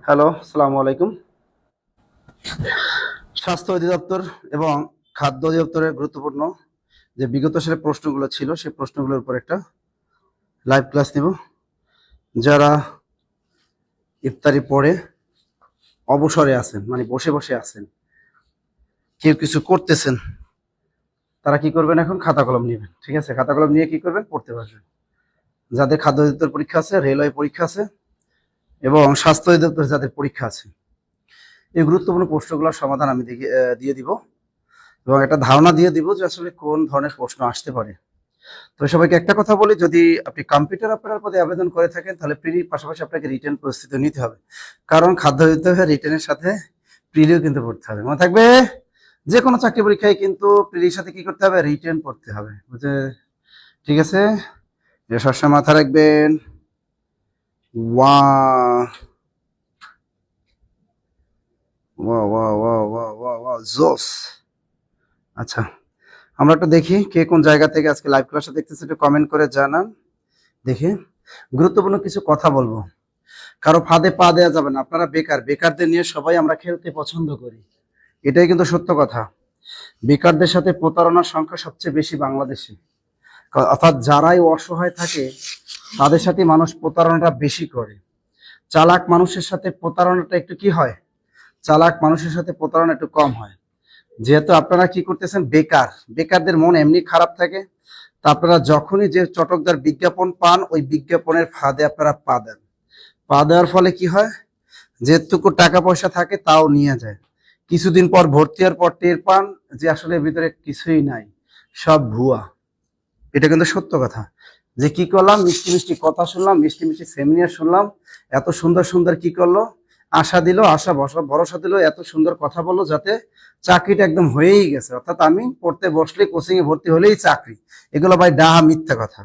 Hello, আসসালামু আলাইকুম। স্বাস্থ্য অধিদপ্তর এবং খাদ্য অধিদপ্তরের গুরুত্বপূর্ণ যে বিগত সালের প্রশ্নগুলো ছিল সেই প্রশ্নগুলোর উপর একটা লাইভ ক্লাস নেব। যারা ইফতারি পরে অবসরে আছেন, মানে বসে বসে আছেন, কেউ কিছু করতেছেন, তারা কি করবেন? এখন খাতা কলম নেবেন। ঠিক আছে, খাতা কলম নিয়ে কি করবেন? পড়তে পারবেন। যাদের খাদ্য অধিদপ্তর পরীক্ষা আছে, রেলওয়ে পরীক্ষা আছে এবং স্বাস্থ্য অধিদপ্তর যাদের পরীক্ষা আছে, এই গুরুত্বপূর্ণ প্রশ্নগুলোর সমাধান আমি দিয়ে দিব এবং একটা ধারণা দিয়ে দিব যে আসলে কোন ধরনের প্রশ্ন আসতে পারে। তো সবাইকে একটা কথা বলি, যদি আপনি কম্পিউটার অপারেটর পদে আবেদন করে থাকেন তাহলে প্রিলির পাশাপাশি আপনাকে রিটেন প্রস্তুতি নিতে হবে, কারণ খাদ্য দিতে হবে রিটেনের সাথে প্রিলিও কিন্তু পড়তে হবে। মনে থাকবে, যে কোনো চাকরি পরীক্ষায় কিন্তু প্রিলির সাথে কি করতে হবে? রিটেন পড়তে হবে, বুঝে? ঠিক আছে, এটা সবসময় মাথা রাখবেন। ওয়া ওয়া ওয়া ওয়া ওয়া ওয়া ওয়া জোস। আচ্ছা, আমরা একটু দেখি কে কোন জায়গা থেকে আজকে লাইভ ক্লাসটা দেখতেছে, একটু কমেন্ট করে জানান। দেখি, গুরুত্বপূর্ণ কিছু কথা বলবো, কারো ফাঁদে পা দেওয়া যাবে না। আপনারা বেকারদের নিয়ে সবাই আমরা খেলতে পছন্দ করি, এটাই কিন্তু সত্য কথা। বেকারদের সাথে প্রতারণার সংখ্যা সবচেয়ে বেশি বাংলাদেশে, অর্থাৎ যারাই অসহায় থাকে তাদের সাথে মানুষ প্রতারণাটা বেশি করে। চালাক মানুষের সাথে প্রতারণাটা একটু কি হয়? চালাক মানুষের সাথে প্রতারণা একটু কম হয়। যেহেতু আপনারা কি করতেছেন? বেকারদের মন এমনি খারাপ থাকে, তা আপনারা যখনই যে চটকদার বিজ্ঞাপন পান, ওই বিজ্ঞাপনের ফাঁদে আপনারা পা দেন। পা দেওয়ার ফলে কি হয়? যেটুকু টাকা পয়সা থাকে তাও নিয়ে যায়। কিছুদিন পর ভর্তি হওয়ার পর টের পান যে আসলে ভিতরে কিছুই নাই, সব ভুয়া। এটা কিন্তু সত্য কথা। যে কি করলাম, মিষ্টি মিষ্টি কথা শুনলাম, মিষ্টি মিষ্টি সেমিনার শুনলাম, এত সুন্দর সুন্দর কি করলো, আশা দিল, আশা ভরসা দিল, এত সুন্দর কথা বললো, যাতে চাকরিটা একদম হয়েই গেছে। অর্থাৎ আমি পড়তে বসলে, কোচিং এ ভর্তি হলেই চাকরি। এগুলো ভাই ডাহা মিথ্যা কথা।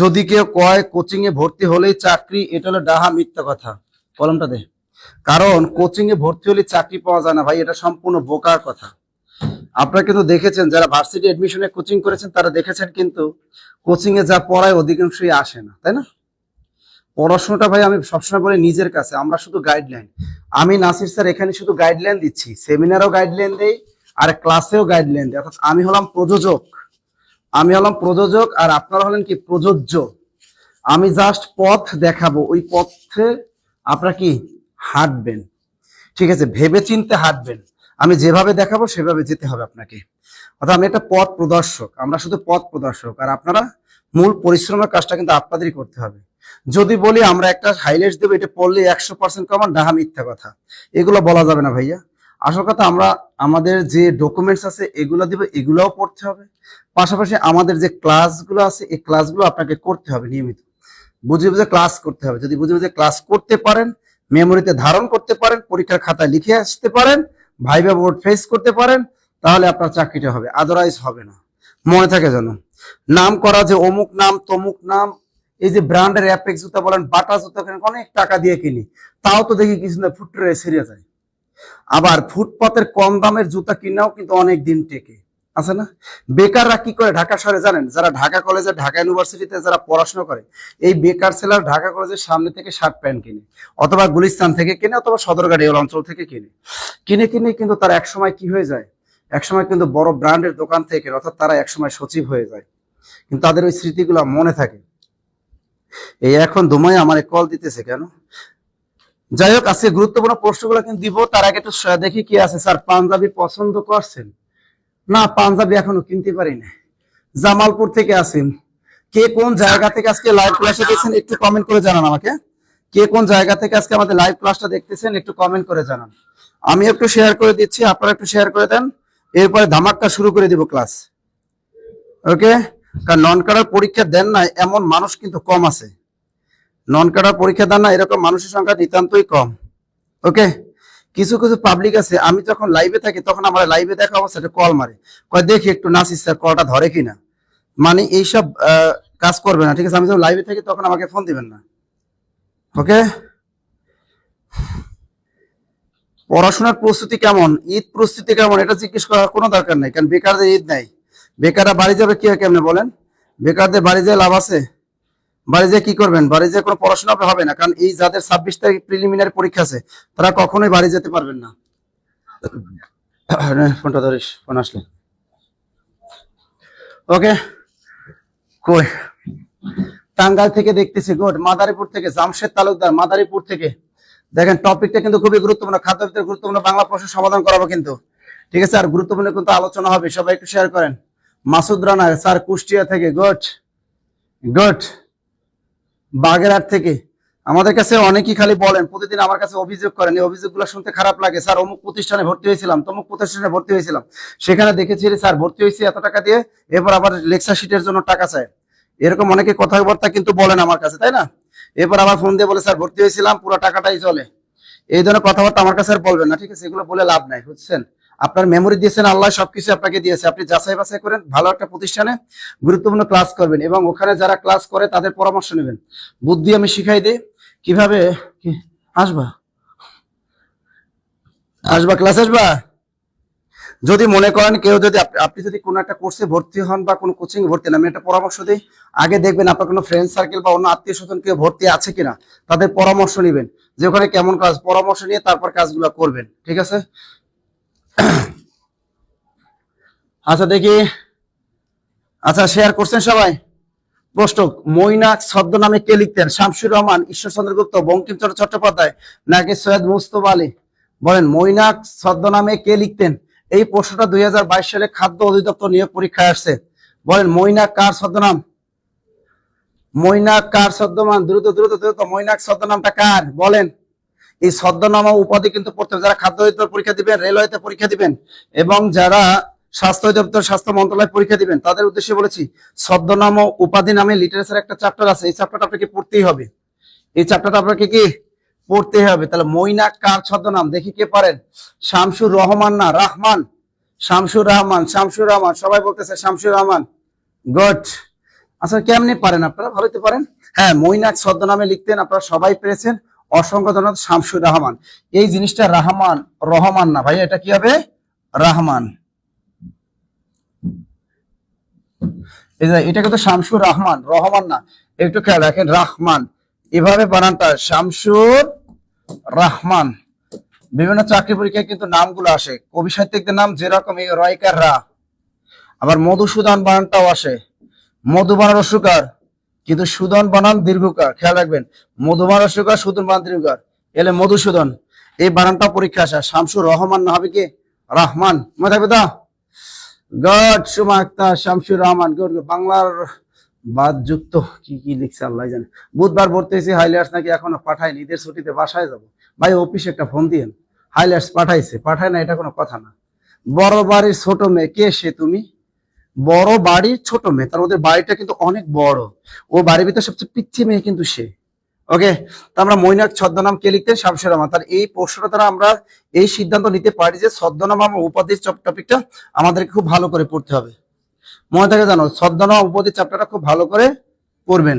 যদি কেউ কয় কোচিং এ ভর্তি হলেই চাকরি, এটা হলো ডাহা মিথ্যা কথা। কলমটা দে। কারণ কোচিং এ ভর্তি হলে চাকরি পাওয়া যায় না ভাই, এটা সম্পূর্ণ বোকার কথা। আপনারা কিন্তু দেখেছেন, যারা ভার্সিটি এডমিশনে কোচিং করেছেন তারা দেখেছেন কিন্তু কোচিং এ যা পড়ায় অধিকাংশই আসে না, তাই না? পড়াশোনাটা ভাই আমি সবসময় বলি নিজের কাছে, আমরা শুধু গাইডলাইন। আমি নাসির স্যার এখানে শুধু গাইডলাইন দিচ্ছি, সেমিনারও গাইডলাইন দেই আর ক্লাসেও গাইডলাইন দেই। অর্থাৎ আমি হলাম প্রযোজক আর আপনারা হলেন কি? প্রযোজ্য। আমি জাস্ট পথ দেখাবো, ওই পথে আপনারা কি হাঁটবেন। ঠিক আছে, ভেবে চিন্তে হাঁটবেন। আমি যেভাবে দেখাবো সেভাবে যেতে হবে আপনাকে। অর্থাৎ আমি একটা পথ প্রদর্শক, আমরা শুধু পথ প্রদর্শক, আর আপনারা মূল পরিশ্রমের কাজটা কিন্তু আপনাদেরই করতে হবে। যদি বলি আমরা একটা হাইলাইটস দেবো, এটা পড়লে 100% কমন, ডাহা মিথ্যা কথা। এগুলো বলা যাবে না ভাইয়া। আসল কথা, আমরা আমাদের যে ডকুমেন্টস আছে এগুলো দিব, এগুলোও পড়তে হবে। পাশাপাশি আমাদের যে ক্লাসগুলো আছে এই ক্লাসগুলো আপনাকে করতে হবে নিয়মিত। বুঝে বুঝে ক্লাস করতে হবে। যদি বুঝে বুঝে ক্লাস করতে পারেন, মেমোরিতে ধারণ করতে পারেন, পরীক্ষার খাতায় লিখে আসতে পারেন, ভাইবা বোর্ড ফেস করতে পারেন, তাহলে আপনার চাকরিটা হবে, আদারওয়াইজ হবে না। মনে থাকে যেন। নাম করা যে অমুক নাম তমুক নাম, এই যে ব্র্যান্ডের অ্যাপেক্স জুতা বলেন, বাটা জুতা অনেক টাকা দিয়ে কিনি, তাও তো দেখি কিছু না, ফুটরে ছিঁড়ে যায়। আবার ফুটপাতের কম দামের জুতা কিনাও কিন্তু অনেক দিন টেকে, আছে না? বেকাররা কি করে ঢাকা শহরে জানেন? যারা ঢাকা কলেজে, ঢাকা ইউনিভার্সিটিতে যারা পড়াশোনা করে, এই বেকার ছেলেরা ঢাকা কলেজের সামনে থেকে শার্ট প্যান্ট কিনে, অথবা গুলিস্তান থেকে কিনে, অথবা সদরঘাট অঞ্চল থেকে কিনে কিনে কিনে কিন্তু তারা একসময় কি হয়ে যায়? একসময় কিন্তু বড় ব্র্যান্ডের দোকান থেকে, অর্থাৎ তারা একসময় সচিব হয়ে যায়। কিন্তু তাদের ওই স্মৃতিগুলো মনে থাকে। এই এখন ধুমায় আমার কল দিতেছে কেন? যাই হোক, আজকে গুরুত্বপূর্ণ প্রশ্নগুলো কিন্তু দিব। তার আগে একটু দেখি কি আছে। স্যার পাঞ্জাবি পছন্দ করছেন? না, পাঞ্জাবি এখনো কিনতে পারি না। জামালপুর থেকে আসিম। কে কোন জায়গা থেকে আজকে লাইভ ক্লাসে দেখছেন একটু কমেন্ট করে জানান আমাকে। কে কোন জায়গা থেকে আজকে আমাদের লাইভ ক্লাসটা দেখতেছেন একটু কমেন্ট করে জানান। আমি একটু শেয়ার করে দিচ্ছি, আপনারা একটু শেয়ার করে দেন। এরপরে ধামাক্কা শুরু করে দিব ক্লাস। ওকে? কারণ নন কাটার পরীক্ষা দেন না এমন মানুষ কিন্তু কম আছে। নন কাটার পরীক্ষা দেন না এরকম মানুষের সংখ্যা নিতান্তই কম। ওকে? কিছু কিছু পাবলিক আছে, আমি যখন লাইভে থাকি তখন আমার লাইভে দেখা অবস্থাটা কল মারে, কয় দেখি একটু নাসির স্যার কলটা ধরে কিনা। মানে এইসব কাজ করবে না, ঠিক আছে? আমি যখন লাইভে থাকি তখন আমাকে ফোন দিবেন না। ওকে? পড়াশোনার প্রস্তুতি কেমন, ঈদ প্রস্তুতি কেমন, এটা জিজ্ঞেস করার কোনো দরকার নাই, কারণ বেকারদের ঈদ নাই। বেকাররা বাড়ি যাবে কি কেমনে বলেন? বেকারদের বাড়ি যেয়ে লাভ আছে? বাড়ি যেয়ে কি করবেন? বাড়ি যেয়ে কোনো পড়াশোনা হবে না, কারণ এই যাদের 26 তারিখ প্রিলিমিনারি পরীক্ষা আছে তারা কখনোই বাড়ি যেতে পারবেন না। ফোনটা ধরিস, ফোন আসলে। ওকে, কই টাঙ্গাইল থেকে দেখতেছি, গুড। মাদারীপুর থেকে জামশেদ তালুকদার, মাদারীপুর থেকে। দেখেন টপিকটা কিন্তু খুবই গুরুত্বপূর্ণ, খাদ্যের ভিতরে গুরুত্বপূর্ণ বাংলা প্রশ্ন সমাধান করাবো কিন্তু, ঠিক আছে? আর গুরুত্বপূর্ণ কিন্তু আলোচনা হবে, সবাই একটু শেয়ার করেন। মাসুদ রানা স্যার কুষ্টিয়া থেকে, গুড গুড। বাগেরহাট থেকে। আমাদের কাছে অনেকেই খালি বলেন, প্রতিদিন আমার কাছে অভিযোগ করেন, এই অভিযোগগুলো শুনতে খারাপ লাগে। স্যার অমুক প্রতিষ্ঠানে ভর্তি হয়েছিলাম, তমুক প্রতিষ্ঠানে ভর্তি হয়েছিলাম, সেখানে দেখেছি স্যার ভর্তি হয়েছি এত টাকা দিয়ে, এরপর আবার লেকচার শিটের জন্য টাকা চায়। এরকম অনেকে কথাবার্তা কিন্তু বলেন আমার কাছে, তাই না? এরপর আবার ফোন দিয়ে বলে স্যার ভর্তি হয়েছিলাম, পুরো টাকাটাই চলে। এই ধরনের কথাবার্তা আমার কাছে আর বলবেন না, ঠিক আছে? এগুলো বলে লাভ নাই, বুঝছেন? আপনার মেমোরি দিয়েছেন আল্লাহ, সবকিছু আপনাকে দিয়েছে, আপনি যাচাই বাছাই করেন, ভালো একটা প্রতিষ্ঠানে গুরুত্বপূর্ণ ক্লাস করবেন এবং ওখানে যারা ক্লাস করে তাদের পরামর্শ নেবেন। বুদ্ধি আমি শিখাই দিই কিভাবে। আসবা আসবা ক্লাস আসবা। যদি মনে করেন কেউ যদি আপনি যদি কোনো একটা কোর্সে ভর্তি হন বা কোনো কোচিং ভর্তি হন, আমি একটা পরামর্শ দিই, আগে দেখবেন আপনার কোনো ফ্রেন্ড সার্কেল বা অন্য আত্মীয় স্বজন কেউ ভর্তি আছে কিনা, তাদের পরামর্শ নেবেন যে ওখানে কেমন কাজ, পরামর্শ নিয়ে তারপর কাজগুলো করবেন, ঠিক আছে? আচ্ছা দেখি, আচ্ছা শেয়ার করছেন সবাই। প্রশ্ন, মৈনাক ছদ্মনামে কে লিখতেন? শামসুর রহমান, ঈশ্বরচন্দ্র গুপ্ত, বঙ্কিমচন্দ্র চট্টোপাধ্যায় নাকি সৈয়দ মুস্তফা আলী? বলেন, মৈনাক ছদ্মনামে কে লিখতেন? এই প্রশ্নটা 2022 সালে খাদ্য অধিদপ্তর নিয়োগ পরীক্ষায় আসছে। বলেন, মৈনাক কার ছদ্মনাম? মৈনাক কার ছদ্মনাম? দ্রুত দ্রুত দ্রুত, মৈনাক ছদ্মনামটা কার বলেন? এই ছদ্মনাম ও উপাধি কিন্তু পড়তে হবে। যারা খাদ্য অধিদপ্তর পরীক্ষা দিবেন, রেলওয়েতে পরীক্ষা দিবেন এবং যারা স্বাস্থ্য অধিদপ্তর, স্বাস্থ্য মন্ত্রণালয় পরীক্ষা দিবেন, তাদের উদ্দেশ্যে বলেছি, ছদ্মনাম ও উপাধি নামে লিটারেচার একটা চ্যাপ্টার আছে, এই চ্যাপ্টারটা আপনাকে পড়তেই হবে। এই চ্যাপ্টারটা আপনাকে কি পড়তে হবে? তাহলে মৈনাক কার ছদ্মনাম? দেখি কে পারেন। শামসুর রহমান না রাহমান? শামসুর রহমান, শামসুর রহমান, সবাই বলতেছে শামসুর রহমান, গুড। আচ্ছা কেমনি পারেন আপনারা? ভালোই তো পারেন। হ্যাঁ, মৈনাক ছদ্মনামে লিখতেন, আপনারা সবাই পেরেছেন, অসংখ্য ধন্যবাদ। শামসুর রহমান, এই জিনিসটা রহমান, রহমান না ভাই, এটা কি হবে? রহমান। এটা কিন্তু শামসুর রহমান, রহমান না, একটু খেয়াল রাখেন, রহমান এভাবে বানানটা, শামসুর রহমান। বিভিন্ন চাকরি পরীক্ষায় কিন্তু নামগুলো আসে, কবি সাহিত্যিকদের নাম যেরকম রয়কার রা, আবার মধুসূদন বানানটাও আসে, মধু বানান রস্যকার কিন্তু সুদন বানান দীর্ঘকার, খেয়াল রাখবেন, মধু বানান রস্যকার, সুদন বানান দীর্ঘকার, এলে মধুসূদন। এই বানানটাও পরীক্ষা আসে। শামসুর রহমান না হবে কি রহমান? মনে থাকবে তো? গড, সুমা আক্তার, শামসুর রহমান, গুড। বাংলার বাদ যুক্ত কি কি লিখছে আল্লাহ জানে। বুধবার ভর্তি হয়েছে, হাইলাইটস নাকি এখনো পাঠায়নি, ঈদের ছুটিতে বাসায় যাব। ভাই অফিসে একটা ফোন দিয়েন, হাইলাইটস পাঠাইছে, পাঠায় না, এটা কোনো কথা না। বড় বাড়ির ছোট মেয়ে কে সে? তুমি বড় বাড়ির ছোট মেয়ে, তার মধ্যে বাড়িটা কিন্তু অনেক বড়, ও বাড়ির ভিতরে সবচেয়ে পিচ্ছি মেয়ে কিন্তু সে। ওকে, তো আমরা মৈনাক ছদ্মনাম কে লিখতেন? শামসুর রহমান। তার এই প্রশ্নটা দ্বারা আমরা এই সিদ্ধান্ত নিতে পারি যে ছদ্মনাম এবং উপাধির টপিকটা আমাদেরকে খুব ভালো করে পড়তে হবে। মনে থাকে জানো, ছদ্মনাম উপাধির চ্যাপ্টারটা খুব ভালো করে পড়বেন।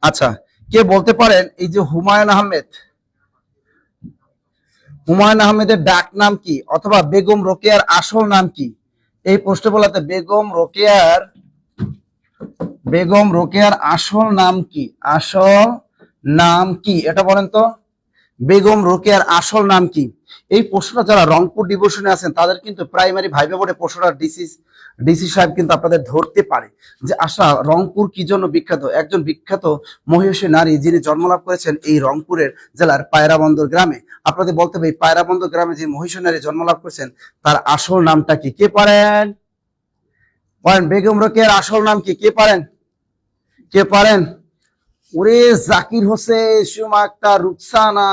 আচ্ছা, কে বলতে পারেন এই যে হুমায়ুন আহমেদ, হুমায়ুন আহমেদের ডাক নাম কি অথবা বেগম রোকেয়ার আসল নাম কি? এই প্রশ্ন বলাতে বেগম রোকেয়ার আসল নাম কি? আসল নাম কি এটা বলেন তো? বেগম রোকেয়ার আসল নাম কি? এই প্রশ্নটা যারা রংপুর ডিভিশনে আছেন তাদের কিন্তু প্রাইমারি ভাইভা বোর্ডে প্রশ্নটা ডিসি সাহেব কিন্তু আপনাদের ধরতে পারে যে আশা রংপুর কি জন্য বিখ্যাত। একজন বিখ্যাত মহিষী নারী যিনি জন্মলাভ করেছেন এই রংপুরের জেলার পায়রাবন্দর গ্রামে। আপনাদের বলতে হবে এই পায়রাবন্দর গ্রামে যে মহিষী নারী জন্মলাভ করেছেন তার আসল নামটা কি? কে পারেন? বলেন, বেগম রোকেয়ার আসল নাম কি? কে পারেন? কে পারেন? ওরে জাকির হোসেন, সুমা আক্তার, রুকসানা,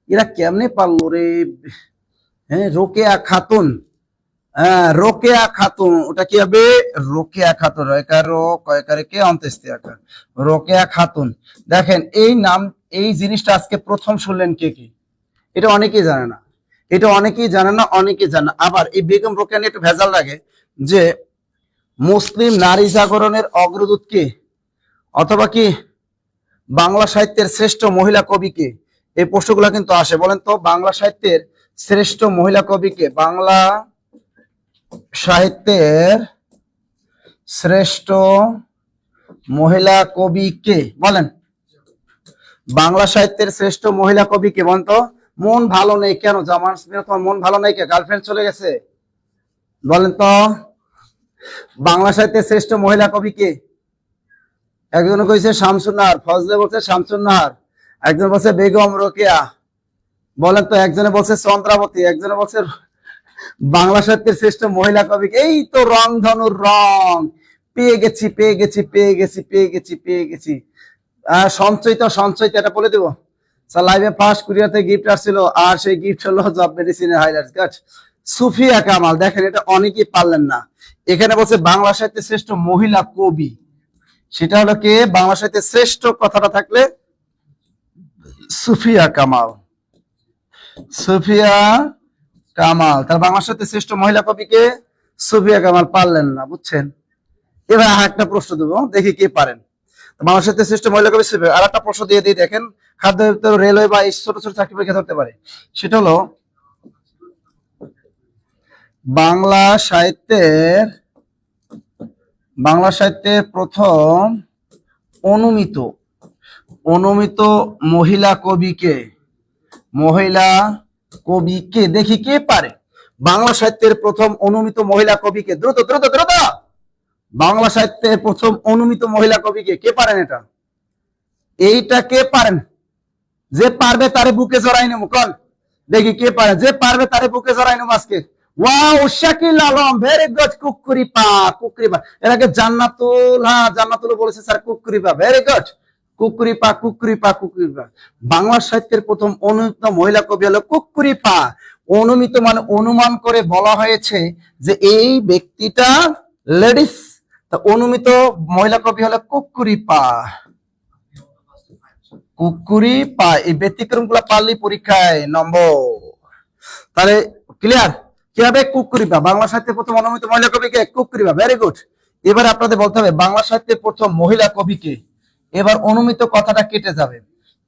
এরা কেমনে পারলো রে? হ্যাঁ, রোকেয়া খাতুন। হ্যাঁ, রোকেয়া খাতুন, ওটা কি হবে? রোকেয়া খাতুন, কয়কারে কে অন্ত্যেষ্টি আকার, রোকেয়া খাতুন। দেখেন এই নাম, এই জিনিসটা আজকে প্রথম শুনলেন কে কি? এটা অনেকেই জানে না, এটা অনেকেই জানে না, অনেকেই জানে না। আবার এই বেগম রোকেয়া নিয়ে একটু ভেজাল লাগে যে মুসলিম নারী জাগরণের অগ্রদূত কে, অথবা কি বাংলা সাহিত্যের শ্রেষ্ঠ মহিলা কবি কে? এই প্রশ্নগুলো কিন্তু আসে। বলেন তো, বাংলা সাহিত্যের শ্রেষ্ঠ মহিলা কবি কে? বাংলা সাহিত্যের শ্রেষ্ঠ মহিলা কবি কে বলেন? বাংলা সাহিত্যের শ্রেষ্ঠ মহিলা কবি কে বলেন তো? মন ভালো নেই কেন জামান? তোমার মন ভালো নেই কে? গার্লফ্রেন্ড চলে গেছে? বলেন তো বাংলা সাহিত্যের শ্রেষ্ঠ মহিলা কবি কে? একজন কইছে শামসুন নাহার, ফজলে বলছে শামসুন নাহার, একজন বলছে বেগম রোকেয়া। বলেন তো একজনে বলছে চন্দ্রাবতী, একজনে বলছে বাংলা সাহিত্যের শ্রেষ্ঠ মহিলা কবি কে? এই তো রংধনুর রং। পেয়ে গেছি পেয়ে গেছি পেয়ে গেছি পেয়ে গেছি পেয়ে গেছি। সঞ্চয়িতা সঞ্চয়িতা এটা বলে দেবো। লাইভে ফার্স্ট কুরিয়াতে গিফট আসছিল, আর সেই গিফট হলো জব মেডিসিনের হাইলাইটস গাছ সুফিয়া কামাল। দেখেন এটা অনেকেই পারলেন না। এখানে বলছে বাংলা সাহিত্যের শ্রেষ্ঠ মহিলা কবি, সেটা হলো কে? বাংলা সাহিত্যের শ্রেষ্ঠ কথাটা থাকলে সুফিয়া কামাল। সুফিয়া কামাল, তার বাংলা সাহিত্যের শ্রেষ্ঠ মহিলা কবি কে? সুফিয়া কামাল। পারলেন না, বুঝছেন? এবার আর একটা প্রশ্ন দেবো, দেখি কে পারেন। বাংলা সাহিত্যের শ্রেষ্ঠ মহিলা কবি সুফিয়া। আর একটা প্রশ্ন দিয়ে দিই, দেখেন খাদ্য রেলওয়ে বা এই ছোট ছোট চাকরি পরীক্ষা ধরতে পারে। সেটা হলো বাংলা সাহিত্যের প্রথম অনুমিত মহিলা কবিকে? মহিলা কবিকে দেখি কে পারে। বাংলা সাহিত্যের প্রথম অনুমিত মহিলা কবিকে? দ্রুত দ্রুত দ্রুত। বাংলা সাহিত্যের প্রথম অনুমিত মহিলা কবিকে? কে পারেন এটা? এইটা কে পারেন? যে পারবে তারে বুকে জড়াই নেবো। কল দেখি কে পারে। যে পারবে তারে বুকে জড়াই নেবো আজকে। Wow, Shakil Alam, very good. কুকুরি পা এর আগে জান্নাতুল, হ্যাঁ জান্নাতুল বলেছে স্যার কুকুরি পা, ভেরি গুড। কুকুরি পা। বাংলা সাহিত্যের প্রথম অনুমিত মহিলা কবি হলো কুকুরি পা। অনুমিত মানে অনুমান করে বলা হয়েছে যে এই ব্যক্তিটা লেডিস। তা অনুমিত মহিলা কবি হলো কুকুরি পা। এই ব্যতিক্রম গুলা পারলি পরীক্ষায় নম্বর। তাহলে ক্লিয়ার? কি হবে? কুকুরি পা। বাংলা সাহিত্যের প্রথম অনুমিত মহিলা কবিকে? কুকুরি পা, ভেরি গুড। এবার আপনাদের বলতে হবে বাংলা সাহিত্যের প্রথম মহিলা কবিকে। এবার অনুমিত কথাটা কেটে যাবে।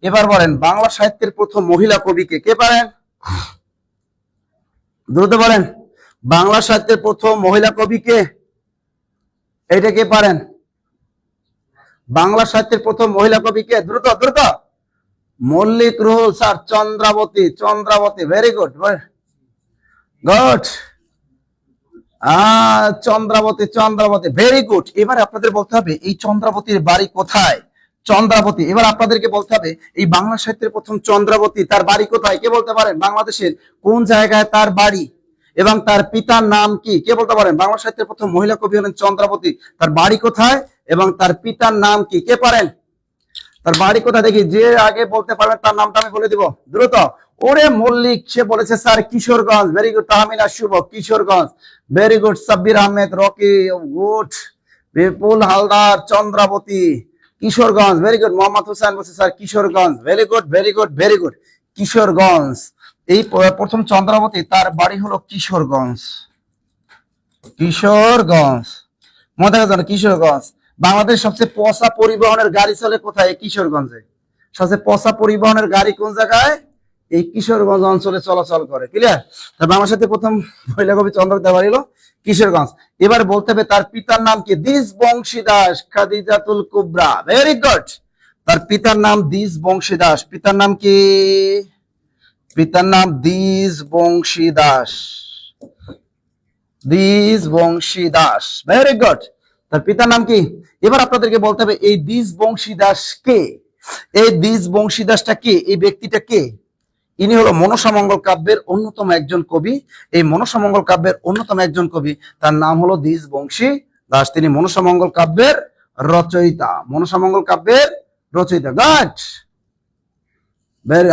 এবার বলেন বাংলা সাহিত্যের প্রথম মহিলা কবিকে? কে পারেন? দ্রুত বলেন বাংলা সাহিত্যের প্রথম মহিলা কবিকে? এইটা কে পারেন? বাংলা সাহিত্যের প্রথম মহিলা কবিকে? দ্রুত দ্রুত। Mallik Ruhul sir. Chandrabati, very good good. Chandrabati, very good. এবার আপনাদের বলতে হবে এই চন্দ্রাবতীর বাড়ি কোথায়? চন্দ্রাবতী। এবার আপনাদেরকে বলতে হবে এই বাংলা সাহিত্যের প্রথম চন্দ্রাবতী, তার বাড়ি কোথায়? কে বলতে পারেন? বাংলাদেশের কোন জায়গায় তার বাড়ি এবং তার পিতার নাম কি? কে বলতে পারেন? বাংলা সাহিত্যের প্রথম মহিলা কবি হলেন চন্দ্রাবতী, তার বাড়ি কোথায় এবং তার পিতার নাম কি? কে পারেন? তার বাড়ি কোথায় দেখি, যে আগে বলতে পারবেন তার নামটা আমি বলে দিব দ্রুত। ওরে মল্লিক, সে বলেছে sir Kishoreganj, very good. Tahmina Shuvo, Kishoreganj, very good. Sabbir Ahmed, Rocky, good. Bipul Haldar, Chandrabati, Kishoreganj, very good. Mohammad Hossain বলছে sir Kishoreganj, very good very good very good. Kishoreganj. এই প্রথম চন্দ্রাবতী, তার বাড়ি হলো কিশোরগঞ্জ। মনে রাখবেন কিশোরগঞ্জ। বাংলাদেশ সবচেয়ে পচা পরিবহনের গাড়ি চলে কোথায়? কিশোরগঞ্জে। সবচেয়ে পচা পরিবহনের গাড়ি কোন জায়গায়? এই কিশোরগঞ্জ অঞ্চলে চলাচল করে। ক্লিয়ার? বাংলার সাথে প্রথম মহিলা কবি চন্দ্রাবতী বাড়ি হলো কিশোরগঞ্জ। এবার বলতে হবে তার পিতার নাম কি? দিস বংশী দাস, খাদিজাতুল কুবরা, ভেরি গুড। তার পিতার নাম দিস বংশী দাস। পিতার নাম কি? পিতার নাম দিস বংশী দাস, ভেরি গুড। তার পিতার নাম কি? এবার আপনাদেরকে বলতে হবে এই দিস বংশী দাস কে? এই দিস বংশী দাসটা কে? এই ব্যক্তিটা কে? ইনি হলো মনসামঙ্গল কাব্যের অন্যতম একজন কবি। এই মনসামঙ্গল কাব্যের অন্যতম একজন কবি, তার নাম হলো দিস বংশী দাস। তিনি মনসামঙ্গল কাব্যের রচয়িতা। গাছ